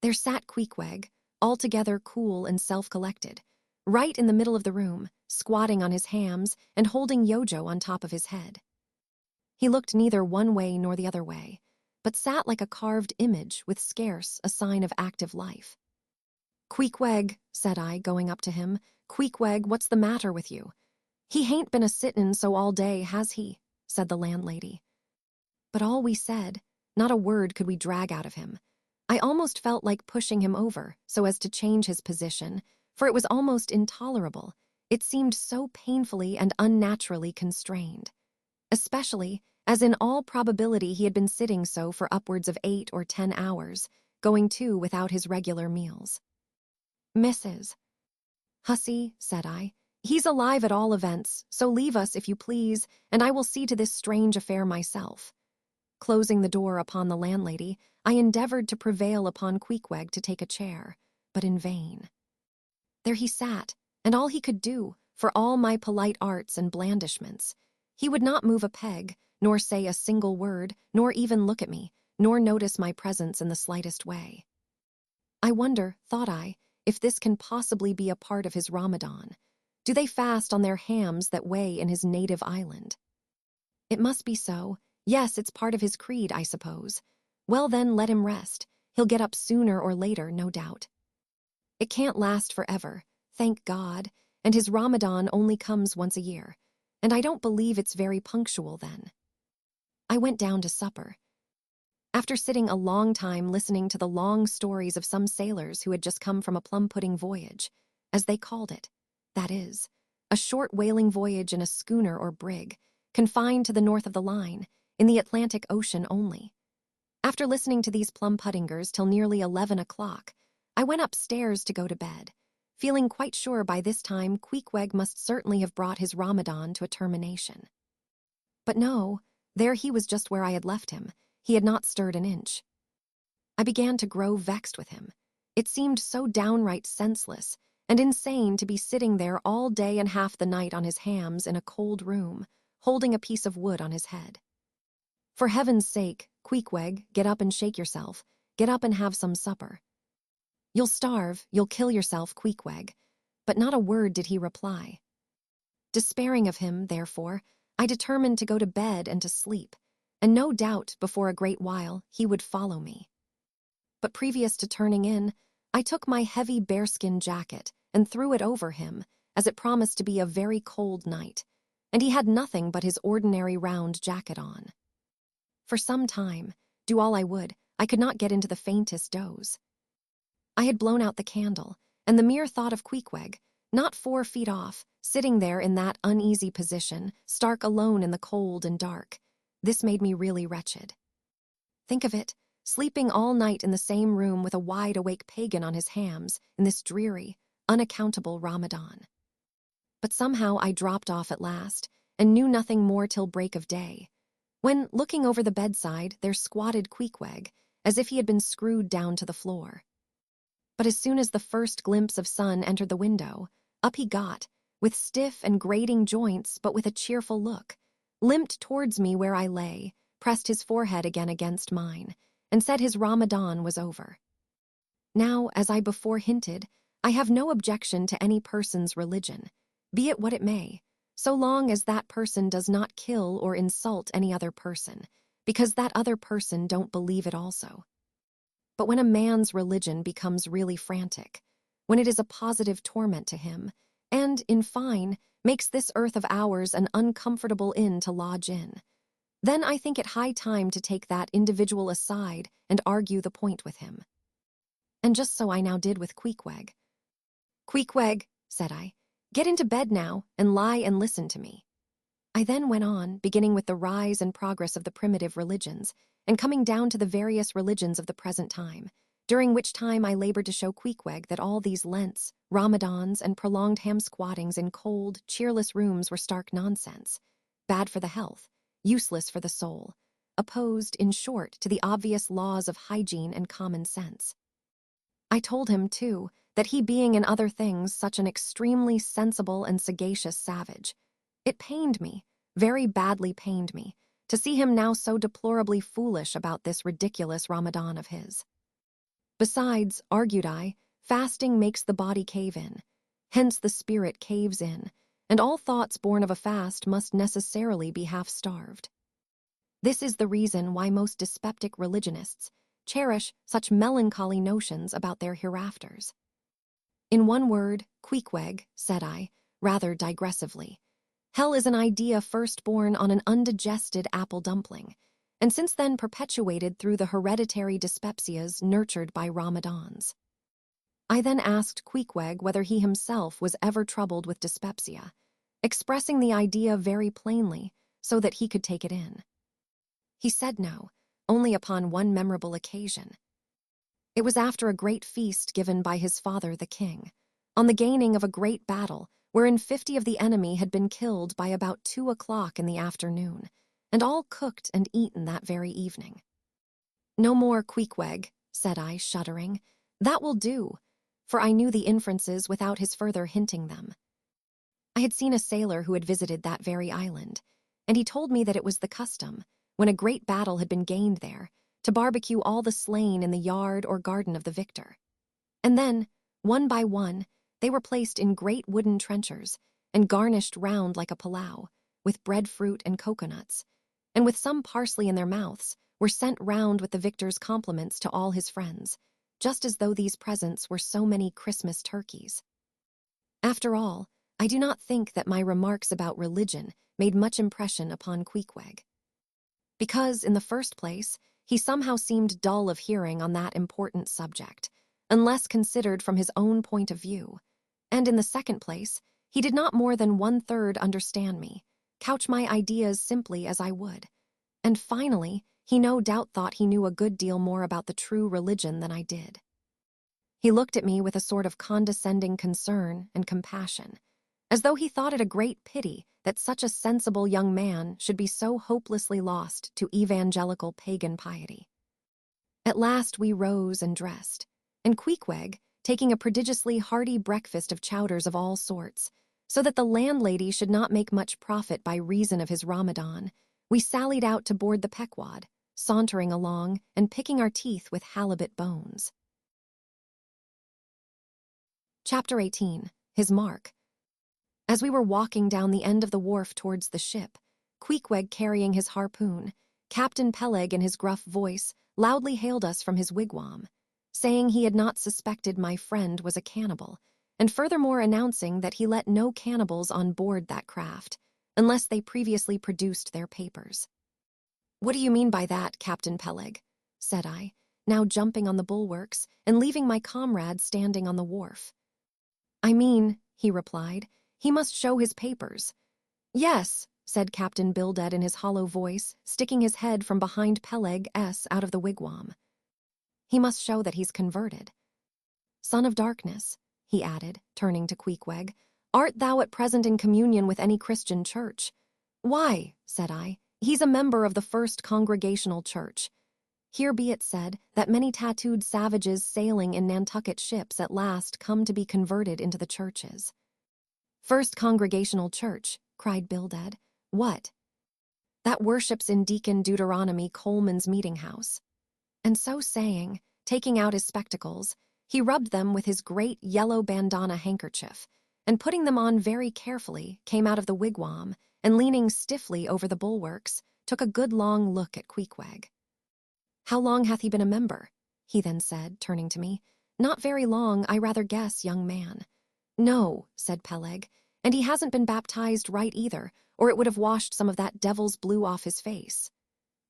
there sat Queequeg, altogether cool and self-collected, right in the middle of the room, squatting on his hams and holding Yojo on top of his head. He looked neither one way nor the other way, but sat like a carved image with scarce a sign of active life. "Queequeg," said I, going up to him, "Queequeg, what's the matter with you?" "He hain't been a-sittin' so all day, has he?" said the landlady. But all we said, not a word could we drag out of him. I almost felt like pushing him over so as to change his position, for it was almost intolerable. It seemed so painfully and unnaturally constrained. Especially as in all probability he had been sitting so for upwards of 8 or 10 hours, going too without his regular meals. "Mrs. Hussy," said I, "he's alive at all events, so leave us if you please, and I will see to this strange affair myself." Closing the door upon the landlady, I endeavored to prevail upon Queequeg to take a chair, but in vain. There he sat, and all he could do, for all my polite arts and blandishments, he would not move a peg, nor say a single word, nor even look at me, nor notice my presence in the slightest way. I wonder, thought I, if this can possibly be a part of his Ramadan. Do they fast on their hams that weigh in his native island? It must be so. Yes, it's part of his creed, I suppose. Well then, let him rest. He'll get up sooner or later, no doubt. It can't last forever, thank God, and his Ramadan only comes once a year, and I don't believe it's very punctual then. I went down to supper. After sitting a long time listening to the long stories of some sailors who had just come from a plum-pudding voyage, as they called it, that is, a short whaling voyage in a schooner or brig, confined to the north of the line, in the Atlantic Ocean only. After listening to these plum-puddingers till nearly 11 o'clock, I went upstairs to go to bed, feeling quite sure by this time Queequeg must certainly have brought his Ramadan to a termination. But no, there he was just where I had left him. He had not stirred an inch. I began to grow vexed with him. It seemed so downright senseless and insane to be sitting there all day and half the night on his hams in a cold room, holding a piece of wood on his head. For heaven's sake, Queequeg, get up and shake yourself. Get up and have some supper. You'll starve, you'll kill yourself, Queequeg. But not a word did he reply. Despairing of him, therefore, I determined to go to bed and to sleep, and no doubt, before a great while, he would follow me. But previous to turning in, I took my heavy bearskin jacket and threw it over him, as it promised to be a very cold night, and he had nothing but his ordinary round jacket on. For some time, do all I would, I could not get into the faintest doze. I had blown out the candle, and the mere thought of Queequeg, not 4 feet off, sitting there in that uneasy position, stark alone in the cold and dark, this made me really wretched. Think of it, sleeping all night in the same room with a wide-awake pagan on his hams in this dreary, unaccountable Ramadan. But somehow I dropped off at last, and knew nothing more till break of day, when, looking over the bedside, there squatted Queequeg, as if he had been screwed down to the floor. But as soon as the first glimpse of sun entered the window, up he got, with stiff and grating joints but with a cheerful look, limped towards me where I lay, pressed his forehead again against mine, and said his Ramadan was over. Now, as I before hinted, I have no objection to any person's religion, be it what it may, so long as that person does not kill or insult any other person, because that other person don't believe it also. But when a man's religion becomes really frantic, when it is a positive torment to him, and, in fine, makes this earth of ours an uncomfortable inn to lodge in, then I think it high time to take that individual aside and argue the point with him. And just so I now did with Queequeg. "Queequeg," said I, "get into bed now and lie and listen to me." I then went on, beginning with the rise and progress of the primitive religions, and coming down to the various religions of the present time, during which time I labored to show Queequeg that all these Lents, Ramadans, and prolonged ham-squattings in cold, cheerless rooms were stark nonsense, bad for the health, useless for the soul, opposed, in short, to the obvious laws of hygiene and common sense. I told him, too, that he being in other things such an extremely sensible and sagacious savage, it pained me, very badly pained me, to see him now so deplorably foolish about this ridiculous Ramadan of his. Besides, argued I, fasting makes the body cave in, hence the spirit caves in, and all thoughts born of a fast must necessarily be half-starved. This is the reason why most dyspeptic religionists cherish such melancholy notions about their hereafters. In one word, Queequeg, said I, rather digressively, hell is an idea first born on an undigested apple dumpling, and since then perpetuated through the hereditary dyspepsias nurtured by Ramadans. I then asked Queequeg whether he himself was ever troubled with dyspepsia, expressing the idea very plainly so that he could take it in. He said no, only upon one memorable occasion. It was after a great feast given by his father the king, on the gaining of a great battle wherein 50 of the enemy had been killed by about 2 o'clock in the afternoon, and all cooked and eaten that very evening. "No more, Queequeg," said I, shuddering. "That will do," for I knew the inferences without his further hinting them. I had seen a sailor who had visited that very island, and he told me that it was the custom, when a great battle had been gained there, to barbecue all the slain in the yard or garden of the victor. And then, one by one, they were placed in great wooden trenchers and garnished round like a pilau, with breadfruit and coconuts, and with some parsley in their mouths, were sent round with the victor's compliments to all his friends, just as though these presents were so many Christmas turkeys. After all, I do not think that my remarks about religion made much impression upon Queequeg, because, in the first place, he somehow seemed dull of hearing on that important subject, unless considered from his own point of view, and in the second place, he did not more than 1/3 understand me, couch my ideas simply as I would, and finally, he no doubt thought he knew a good deal more about the true religion than I did. He looked at me with a sort of condescending concern and compassion, as though he thought it a great pity that such a sensible young man should be so hopelessly lost to evangelical pagan piety. At last we rose and dressed, and Queequeg, taking a prodigiously hearty breakfast of chowders of all sorts, so that the landlady should not make much profit by reason of his Ramadan, we sallied out to board the Pequod, sauntering along and picking our teeth with halibut bones. Chapter 18. His Mark. As we were walking down the end of the wharf towards the ship, Queequeg carrying his harpoon, Captain Peleg in his gruff voice loudly hailed us from his wigwam, saying he had not suspected my friend was a cannibal, and furthermore announcing that he let no cannibals on board that craft, unless they previously produced their papers. "What do you mean by that, Captain Peleg?" said I, now jumping on the bulwarks and leaving my comrade standing on the wharf. "I mean," he replied, "he must show his papers." "Yes," said Captain Bildad in his hollow voice, sticking his head from behind Peleg's out of the wigwam. "He must show that he's converted. Son of Darkness," he added, turning to Queequeg, "art thou at present in communion with any Christian church?" "Why," said I, "he's a member of the First Congregational Church. Here be it said that many tattooed savages sailing in Nantucket ships at last come to be converted into the churches." "First Congregational Church," cried Bildad. "What?" that worships in Deacon Deuteronomy Coleman's meeting house." And so saying, taking out his spectacles, he rubbed them with his great yellow bandana handkerchief, and putting them on very carefully, came out of the wigwam, and leaning stiffly over the bulwarks, took a good long look at Queequeg. "How long hath he been a member?" he then said, turning to me. "Not very long, I rather guess, young man." "No," said Peleg, "and he hasn't been baptized right either, or it would have washed some of that devil's blue off his face."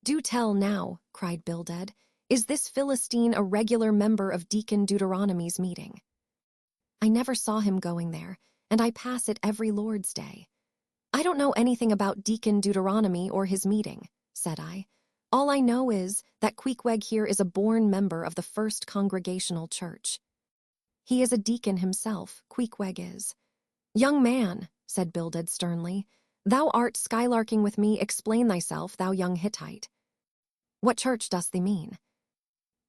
"Do tell now," cried Bildad, "is this Philistine a regular member of Deacon Deuteronomy's meeting?" "I never saw him going there, and I pass it every Lord's Day." "I don't know anything about Deacon Deuteronomy or his meeting," said I. "All I know is that Queequeg here is a born member of the First Congregational Church. He is a deacon himself, Queequeg is." "Young man," said Bildad sternly, "thou art skylarking with me, explain thyself, thou young Hittite. What church dost thee mean?"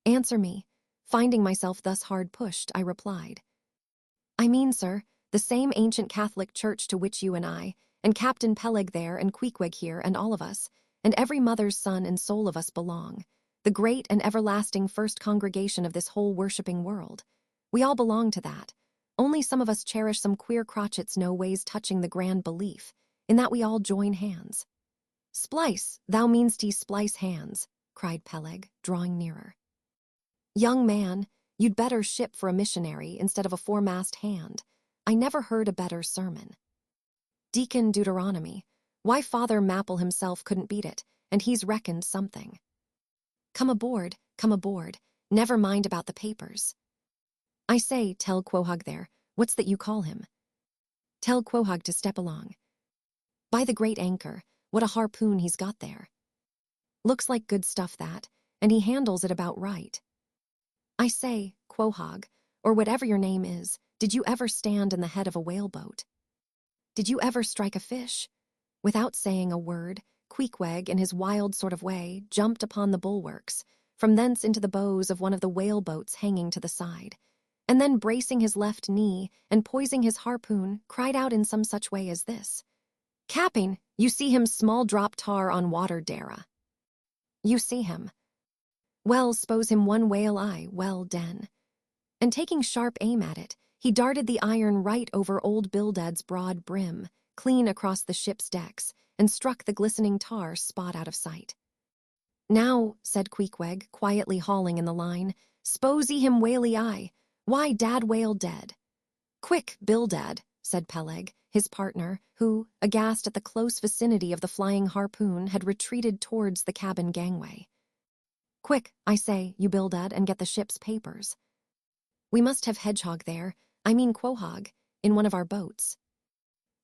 "Answer me." Finding myself thus hard pushed, I replied, "I mean, sir, the same ancient Catholic church to which you and Captain Peleg there, and Queequeg here, and all of us, and every mother's son and soul of us belong, the great and everlasting first congregation of this whole worshipping world. We all belong to that. Only some of us cherish some queer crotchets no ways touching the grand belief, in that we all join hands." "Splice, thou meanst ye splice hands," cried Peleg, drawing nearer. "Young man, you'd better ship for a missionary instead of a foremast hand. I never heard a better sermon. Deacon Deuteronomy, why Father Mapple himself couldn't beat it, and he's reckoned something. Come aboard, never mind about the papers. I say, tell Quohog there, what's that you call him? Tell Quohog to step along. By the great anchor, what a harpoon he's got there. Looks like good stuff that, and he handles it about right. I say, Quohog, or whatever your name is, did you ever stand in the head of a whaleboat? Did you ever strike a fish?" Without saying a word, Queequeg, in his wild sort of way, jumped upon the bulwarks, from thence into the bows of one of the whaleboats hanging to the side, and then bracing his left knee and poising his harpoon, cried out in some such way as this: "Capping, you see him small drop tar on water dara. You see him. Well, s'pose him one whale eye, well den." And taking sharp aim at it, he darted the iron right over old Bildad's broad brim, clean across the ship's decks, and struck the glistening tar spot out of sight. "Now," said Queequeg, quietly hauling in the line, "s'pose ye him whaley eye, why dad whale dead." "Quick, Bildad," said Peleg, his partner, who, aghast at the close vicinity of the flying harpoon, had retreated towards the cabin gangway. "Quick, I say, you Bildad, and get the ship's papers. We must have Hedgehog there, I mean Quohog, in one of our boats.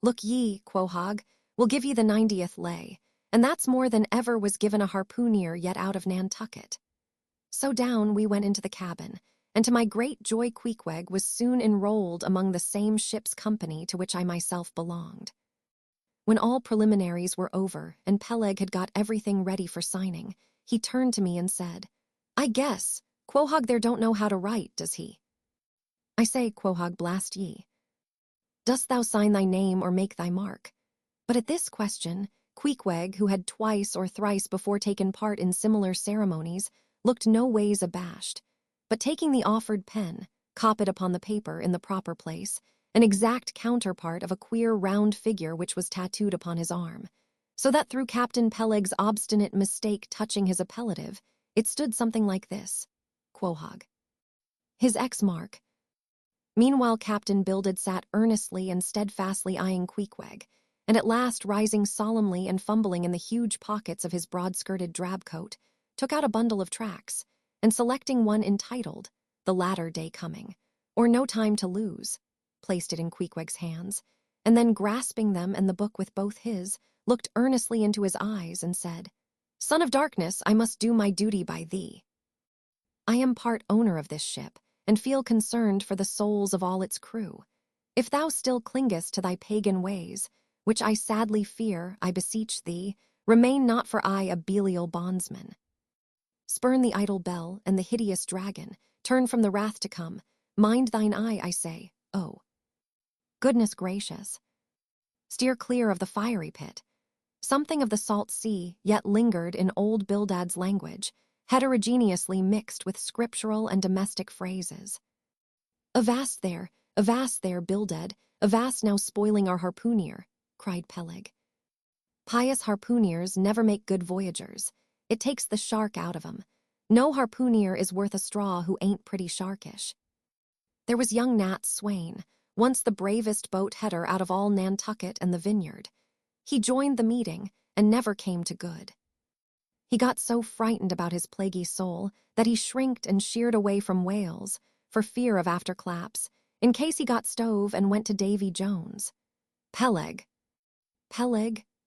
Look ye, Quohog, we'll give ye the 90th lay, and that's more than ever was given a harpooneer yet out of Nantucket." So down we went into the cabin, and to my great joy Queequeg was soon enrolled among the same ship's company to which I myself belonged. When all preliminaries were over and Peleg had got everything ready for signing, he turned to me and said, "I guess, Quohog there don't know how to write, does he?" I say, Quohog, blast ye. Dost thou sign thy name or make thy mark? But at this question, Queequeg, who had twice or thrice before taken part in similar ceremonies, looked no ways abashed, but taking the offered pen, copied upon the paper in the proper place, an exact counterpart of a queer round figure which was tattooed upon his arm, so that through Captain Peleg's obstinate mistake touching his appellative, it stood something like this: Quohog. His X mark. Meanwhile Captain Bildad sat earnestly and steadfastly eyeing Queequeg, and at last rising solemnly and fumbling in the huge pockets of his broad-skirted drab coat, took out a bundle of tracts, and selecting one entitled, "The Latter Day Coming," or "No Time to Lose," placed it in Queequeg's hands, and then grasping them and the book with both his, looked earnestly into his eyes and said, "Son of Darkness, I must do my duty by thee. I am part owner of this ship, and feel concerned for the souls of all its crew. If thou still clingest to thy pagan ways, which I sadly fear, I beseech thee, remain not for I a Belial bondsman. Spurn the idle bell and the hideous dragon, turn from the wrath to come, mind thine eye, I say, oh. Goodness gracious. Steer clear of the fiery pit. Something of the salt sea yet lingered in old Bildad's language, heterogeneously mixed with scriptural and domestic phrases. Avast there, Bildad, avast now spoiling our harpooner, cried Peleg. Pious harpooneers never make good voyagers. It takes the shark out of 'em. No harpooner is worth a straw who ain't pretty sharkish. There was young Nat Swain, once the bravest boat header out of all Nantucket and the Vineyard. He joined the meeting and never came to good. He got so frightened about his plaguey soul that he shrinked and sheered away from whales for fear of afterclaps, in case he got stove and went to Davy Jones. Peleg,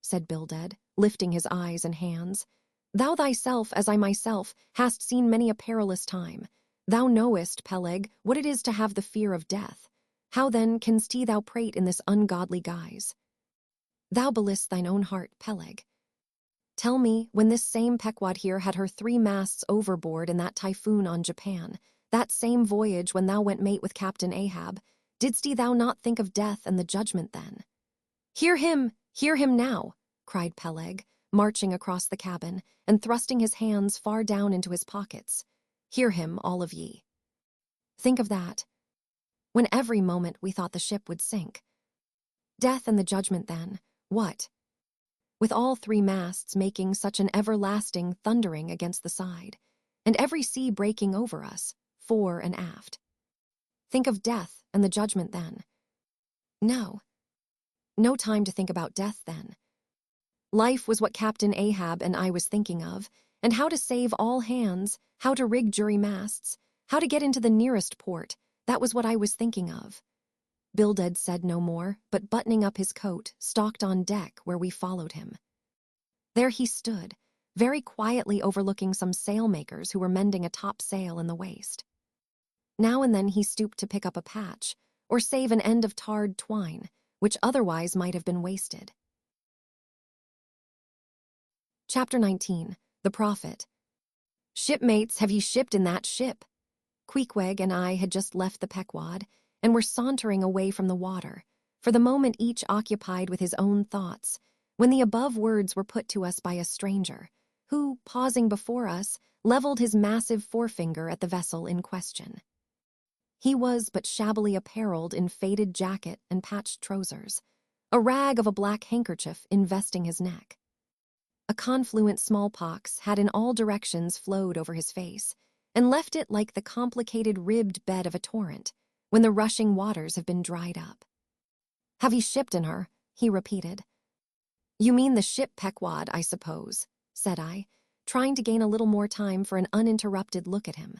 said Bildad, lifting his eyes and hands, thou thyself, as I myself, hast seen many a perilous time. Thou knowest, Peleg, what it is to have the fear of death. How then canst thou prate in this ungodly guise? Thou beliest thine own heart, Peleg. Tell me, when this same Pequod here had her 3 masts overboard in that typhoon on Japan, that same voyage when thou went mate with Captain Ahab, didst thou not think of death and the judgment then? Hear him now, cried Peleg, marching across the cabin and thrusting his hands far down into his pockets. Hear him, all of ye. Think of that. When every moment we thought the ship would sink. Death and the judgment then, what? With all 3 masts making such an everlasting thundering against the side, and every sea breaking over us, fore and aft. Think of death and the judgment then. No time to think about death then. Life was what Captain Ahab and I was thinking of, and how to save all hands, how to rig jury masts, how to get into the nearest port, that was what I was thinking of. Bildad said no more, but buttoning up his coat, stalked on deck where we followed him. There he stood, very quietly overlooking some sailmakers who were mending a topsail in the waist. Now and then he stooped to pick up a patch, or save an end of tarred twine, which otherwise might have been wasted. Chapter 19. The Prophet. Shipmates, have ye shipped in that ship? Queequeg and I had just left the Pequod, and were sauntering away from the water, for the moment each occupied with his own thoughts, when the above words were put to us by a stranger, who, pausing before us, leveled his massive forefinger at the vessel in question. He was but shabbily apparelled in faded jacket and patched trousers, a rag of a black handkerchief investing his neck. A confluent smallpox had in all directions flowed over his face, and left it like the complicated ribbed bed of a torrent, when the rushing waters have been dried up. Have ye shipped in her? He repeated. You mean the ship Pequod, I suppose, said I, trying to gain a little more time for an uninterrupted look at him.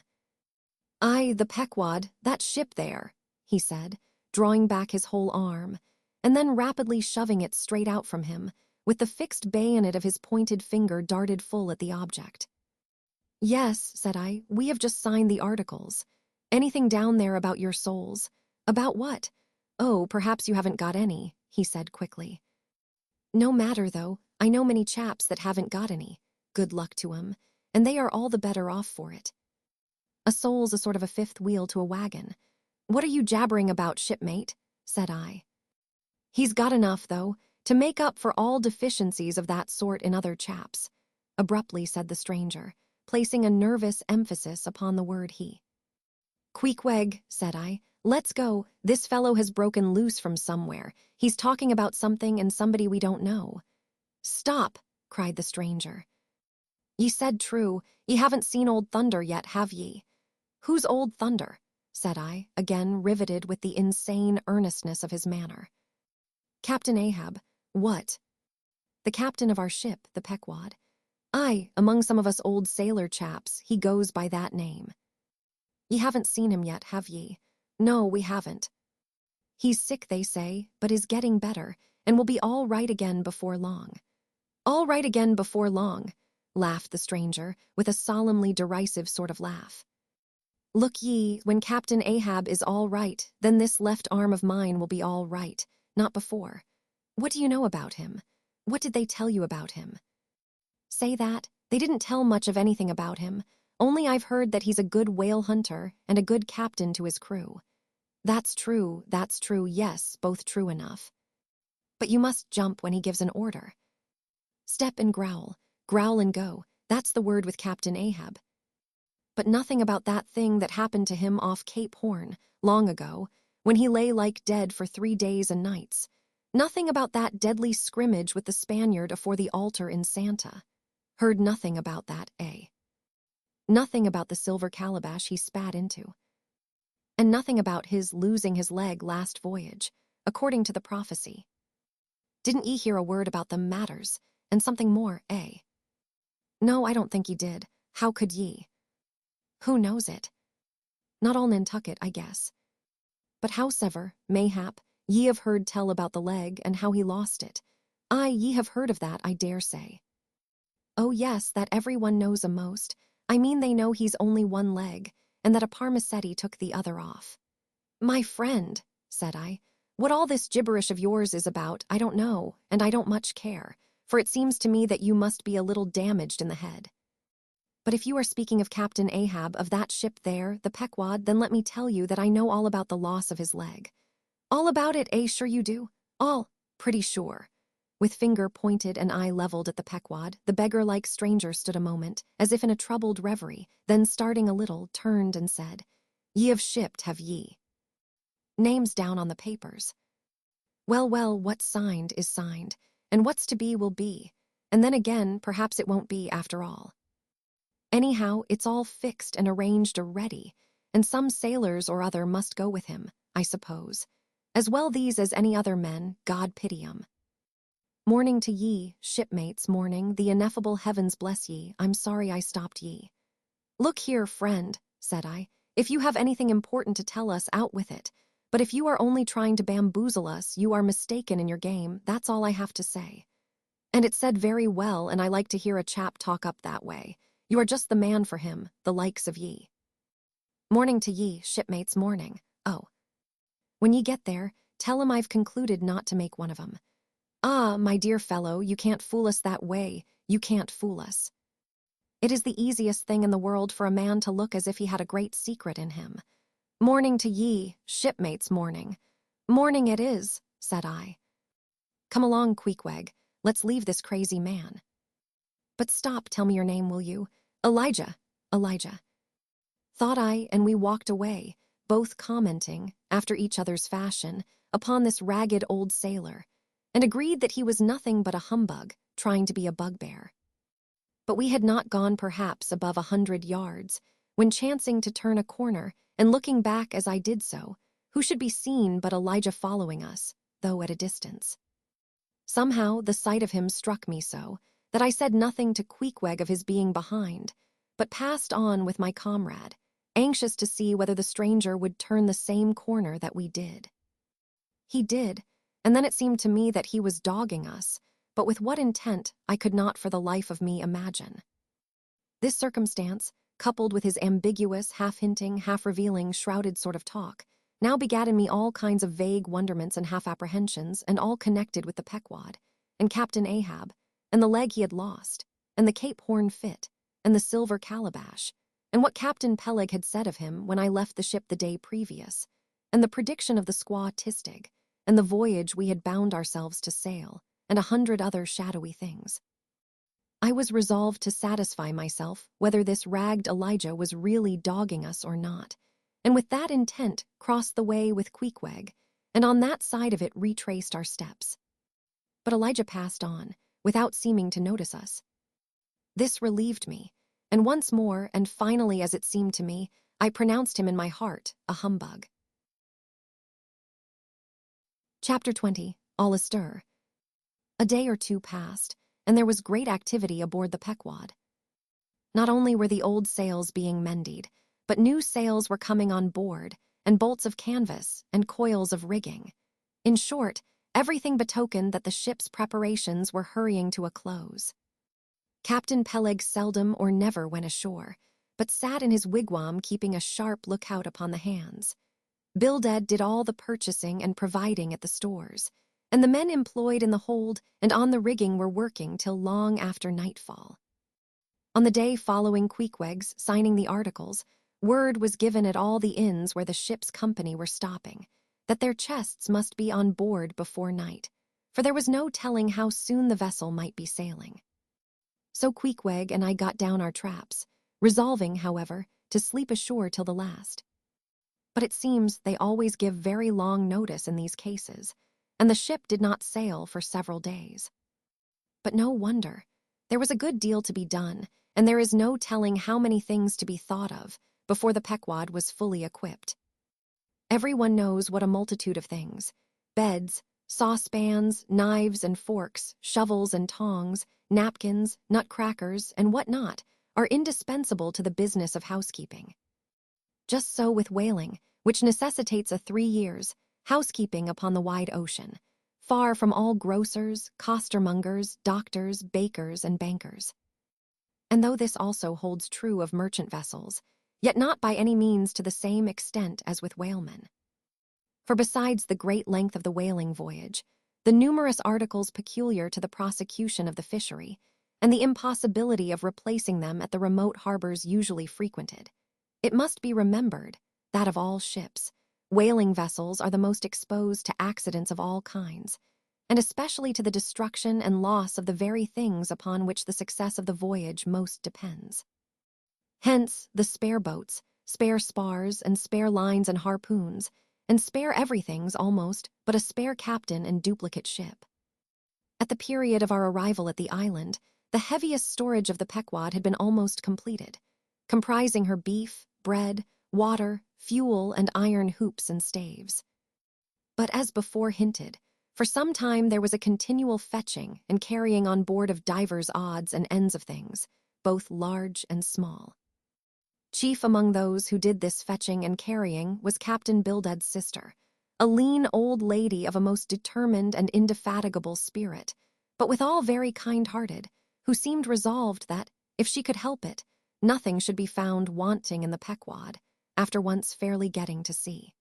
Aye, the Pequod, that ship there, he said, drawing back his whole arm, and then rapidly shoving it straight out from him, with the fixed bayonet of his pointed finger darted full at the object. Yes, said I, we have just signed the articles. Anything down there about your souls? About what? Oh, perhaps you haven't got any, he said quickly. No matter, though, I know many chaps that haven't got any. Good luck to 'em, and they are all the better off for it. A soul's a sort of a 5th wheel to a wagon. What are you jabbering about, shipmate? Said I. He's got enough, though, to make up for all deficiencies of that sort in other chaps, abruptly said the stranger, placing a nervous emphasis upon the word he. Queequeg, said I, let's go. This fellow has broken loose from somewhere. He's talking about something and somebody we don't know. Stop, cried the stranger. Ye said true. Ye haven't seen Old Thunder yet, have ye? Who's Old Thunder? Said I, again riveted with the insane earnestness of his manner. Captain Ahab. What? The captain of our ship, the Pequod. Aye, among some of us old sailor chaps, he goes by that name. Ye haven't seen him yet, have ye? No, we haven't. He's sick, they say, but is getting better, and will be all right again before long. All right again before long, laughed the stranger, with a solemnly derisive sort of laugh. Look ye, when Captain Ahab is all right, then this left arm of mine will be all right, not before. What do you know about him? What did they tell you about him? Say that. They didn't tell much of anything about him, only I've heard that he's a good whale hunter and a good captain to his crew. That's true, yes, both true enough. But you must jump when he gives an order. Step and growl and go, that's the word with Captain Ahab. But nothing about that thing that happened to him off Cape Horn, long ago, when he lay like dead for 3 days and nights. Nothing about that deadly scrimmage with the Spaniard afore the altar in Santa. Heard nothing about that, eh? Nothing about the silver calabash he spat into. And nothing about his losing his leg last voyage, according to the prophecy. Didn't ye hear a word about them matters, and something more, eh? No, I don't think ye did. How could ye? Who knows it? Not all Nantucket, I guess. But howsever, mayhap, ye have heard tell about the leg and how he lost it. Aye, ye have heard of that, I dare say. Oh yes, that everyone knows a'most. I mean they know he's only one leg, and that a Parmacetti took the other off. My friend, said I, what all this gibberish of yours is about, I don't know, and I don't much care, for it seems to me that you must be a little damaged in the head. But if you are speaking of Captain Ahab, of that ship there, the Pequod, then let me tell you that I know all about the loss of his leg. All about it, eh, sure you do? All, pretty sure. With finger pointed and eye leveled at the Pequod, the beggar-like stranger stood a moment, as if in a troubled reverie, then starting a little, turned and said, Ye have shipped, have ye? Names down on the papers. Well, what's signed is signed, and what's to be will be, and then again, perhaps it won't be after all. Anyhow, it's all fixed and arranged already, and some sailors or other must go with him, I suppose. As well these as any other men, God pity 'em. Morning to ye, shipmates, morning, the ineffable heavens bless ye, I'm sorry I stopped ye. Look here, friend, said I, if you have anything important to tell us, out with it, but if you are only trying to bamboozle us, you are mistaken in your game, that's all I have to say. And it's said very well, and I like to hear a chap talk up that way. You are just the man for him, the likes of ye. Morning to ye, shipmates, morning. Oh. When ye get there, tell 'em I've concluded not to make one of 'em. Ah, my dear fellow, you can't fool us that way, you can't fool us. It is the easiest thing in the world for a man to look as if he had a great secret in him. Morning to ye, shipmates, morning. Morning it is, said I. Come along, Queequeg, let's leave this crazy man. But stop, tell me your name, will you? Elijah. Thought I, and we walked away, both commenting, after each other's fashion, upon this ragged old sailor, and agreed that he was nothing but a humbug, trying to be a bugbear. But we had not gone perhaps above 100 yards, when chancing to turn a corner, and looking back as I did so, who should be seen but Elijah following us, though at a distance. Somehow the sight of him struck me so, that I said nothing to Queequeg of his being behind, but passed on with my comrade, anxious to see whether the stranger would turn the same corner that we did. He did, and then it seemed to me that he was dogging us, but with what intent I could not for the life of me imagine. This circumstance, coupled with his ambiguous, half-hinting, half-revealing, shrouded sort of talk, now begat in me all kinds of vague wonderments and half-apprehensions, and all connected with the Pequod, and Captain Ahab, and the leg he had lost, and the Cape Horn fit, and the silver calabash, and what Captain Peleg had said of him when I left the ship the day previous, and the prediction of the squaw Tistig, and the voyage we had bound ourselves to sail, and 100 other shadowy things. I was resolved to satisfy myself whether this ragged Elijah was really dogging us or not, and with that intent crossed the way with Queequeg, and on that side of it retraced our steps. But Elijah passed on, without seeming to notice us. This relieved me, and once more, and finally as it seemed to me, I pronounced him in my heart a humbug. Chapter 20. All astir. A day or two passed, and there was great activity aboard the Pequod. Not only were the old sails being mended, but new sails were coming on board, and bolts of canvas, and coils of rigging. In short, everything betokened that the ship's preparations were hurrying to a close. Captain Peleg seldom or never went ashore, but sat in his wigwam keeping a sharp lookout upon the hands. Bildad did all the purchasing and providing at the stores, and the men employed in the hold and on the rigging were working till long after nightfall. On the day following Queequeg's signing the articles, word was given at all the inns where the ship's company were stopping, that their chests must be on board before night, for there was no telling how soon the vessel might be sailing. So Queequeg and I got down our traps, resolving, however, to sleep ashore till the last. But it seems they always give very long notice in these cases, and the ship did not sail for several days. But no wonder. There was a good deal to be done, and there is no telling how many things to be thought of before the Pequod was fully equipped. Everyone knows what a multitude of things: beds, saucepans, knives and forks, shovels and tongs, napkins, nutcrackers, and what not are indispensable to the business of housekeeping. Just so with whaling, which necessitates a 3 years' housekeeping upon the wide ocean, far from all grocers, costermongers, doctors, bakers, and bankers. And though this also holds true of merchant vessels, yet not by any means to the same extent as with whalemen. For besides the great length of the whaling voyage, the numerous articles peculiar to the prosecution of the fishery, and the impossibility of replacing them at the remote harbors usually frequented, it must be remembered that of all ships, whaling vessels are the most exposed to accidents of all kinds, and especially to the destruction and loss of the very things upon which the success of the voyage most depends. Hence, the spare boats, spare spars, and spare lines and harpoons, and spare everythings almost but a spare captain and duplicate ship. At the period of our arrival at the island, the heaviest storage of the Pequod had been almost completed, comprising her beef, bread, water, fuel, and iron hoops and staves. But as before hinted, for some time there was a continual fetching and carrying on board of divers odds and ends of things, both large and small. Chief among those who did this fetching and carrying was Captain Bildad's sister, a lean old lady of a most determined and indefatigable spirit, but withal very kind-hearted, who seemed resolved that, if she could help it, nothing should be found wanting in the Pequod, after once fairly getting to sea.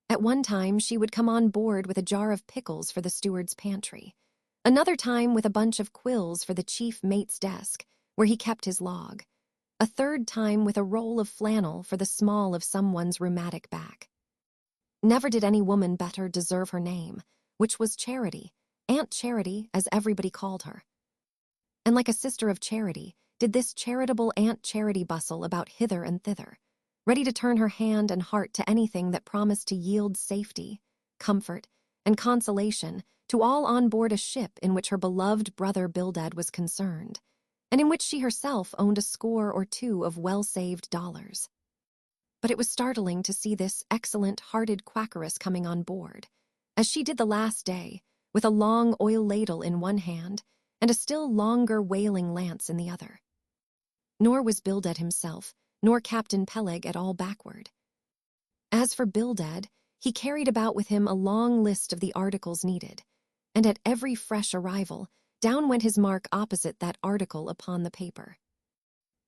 At one time she would come on board with a jar of pickles for the steward's pantry, another time with a bunch of quills for the chief mate's desk, where he kept his log, a third time with a roll of flannel for the small of someone's rheumatic back. Never did any woman better deserve her name, which was Charity, Aunt Charity, as everybody called her. And like a sister of charity, did this charitable Aunt Charity bustle about hither and thither, ready to turn her hand and heart to anything that promised to yield safety, comfort, and consolation to all on board a ship in which her beloved brother Bildad was concerned, and in which she herself owned a score or two of well-saved dollars. But it was startling to see this excellent-hearted quackeress coming on board, as she did the last day, with a long oil ladle in one hand and a still longer whaling lance in the other. Nor was Bildad himself, nor Captain Peleg at all backward. As for Bildad, he carried about with him a long list of the articles needed, and at every fresh arrival, down went his mark opposite that article upon the paper.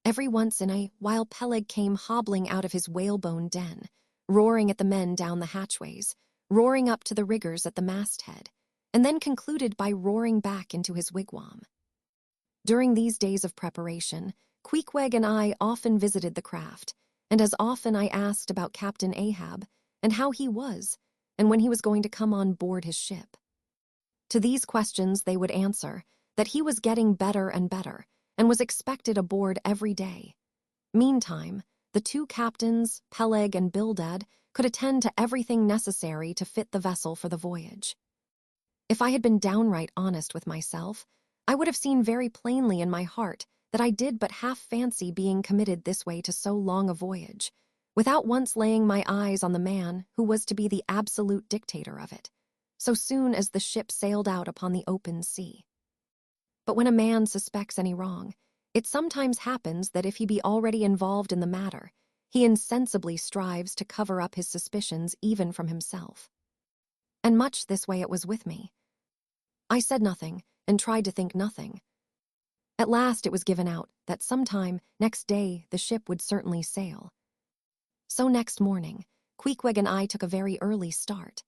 Every once in a while Peleg came hobbling out of his whalebone den, roaring at the men down the hatchways, roaring up to the riggers at the masthead, and then concluded by roaring back into his wigwam. During these days of preparation, Queequeg and I often visited the craft, and as often I asked about Captain Ahab, and how he was, and when he was going to come on board his ship. To these questions they would answer that he was getting better and better, and was expected aboard every day. Meantime, the two captains, Peleg and Bildad, could attend to everything necessary to fit the vessel for the voyage. If I had been downright honest with myself, I would have seen very plainly in my heart that I did but half fancy being committed this way to so long a voyage, without once laying my eyes on the man who was to be the absolute dictator of it, so soon as the ship sailed out upon the open sea. But when a man suspects any wrong, it sometimes happens that if he be already involved in the matter, he insensibly strives to cover up his suspicions even from himself. And much this way it was with me. I said nothing, and tried to think nothing. At last it was given out that sometime next day the ship would certainly sail. So next morning, Queequeg and I took a very early start,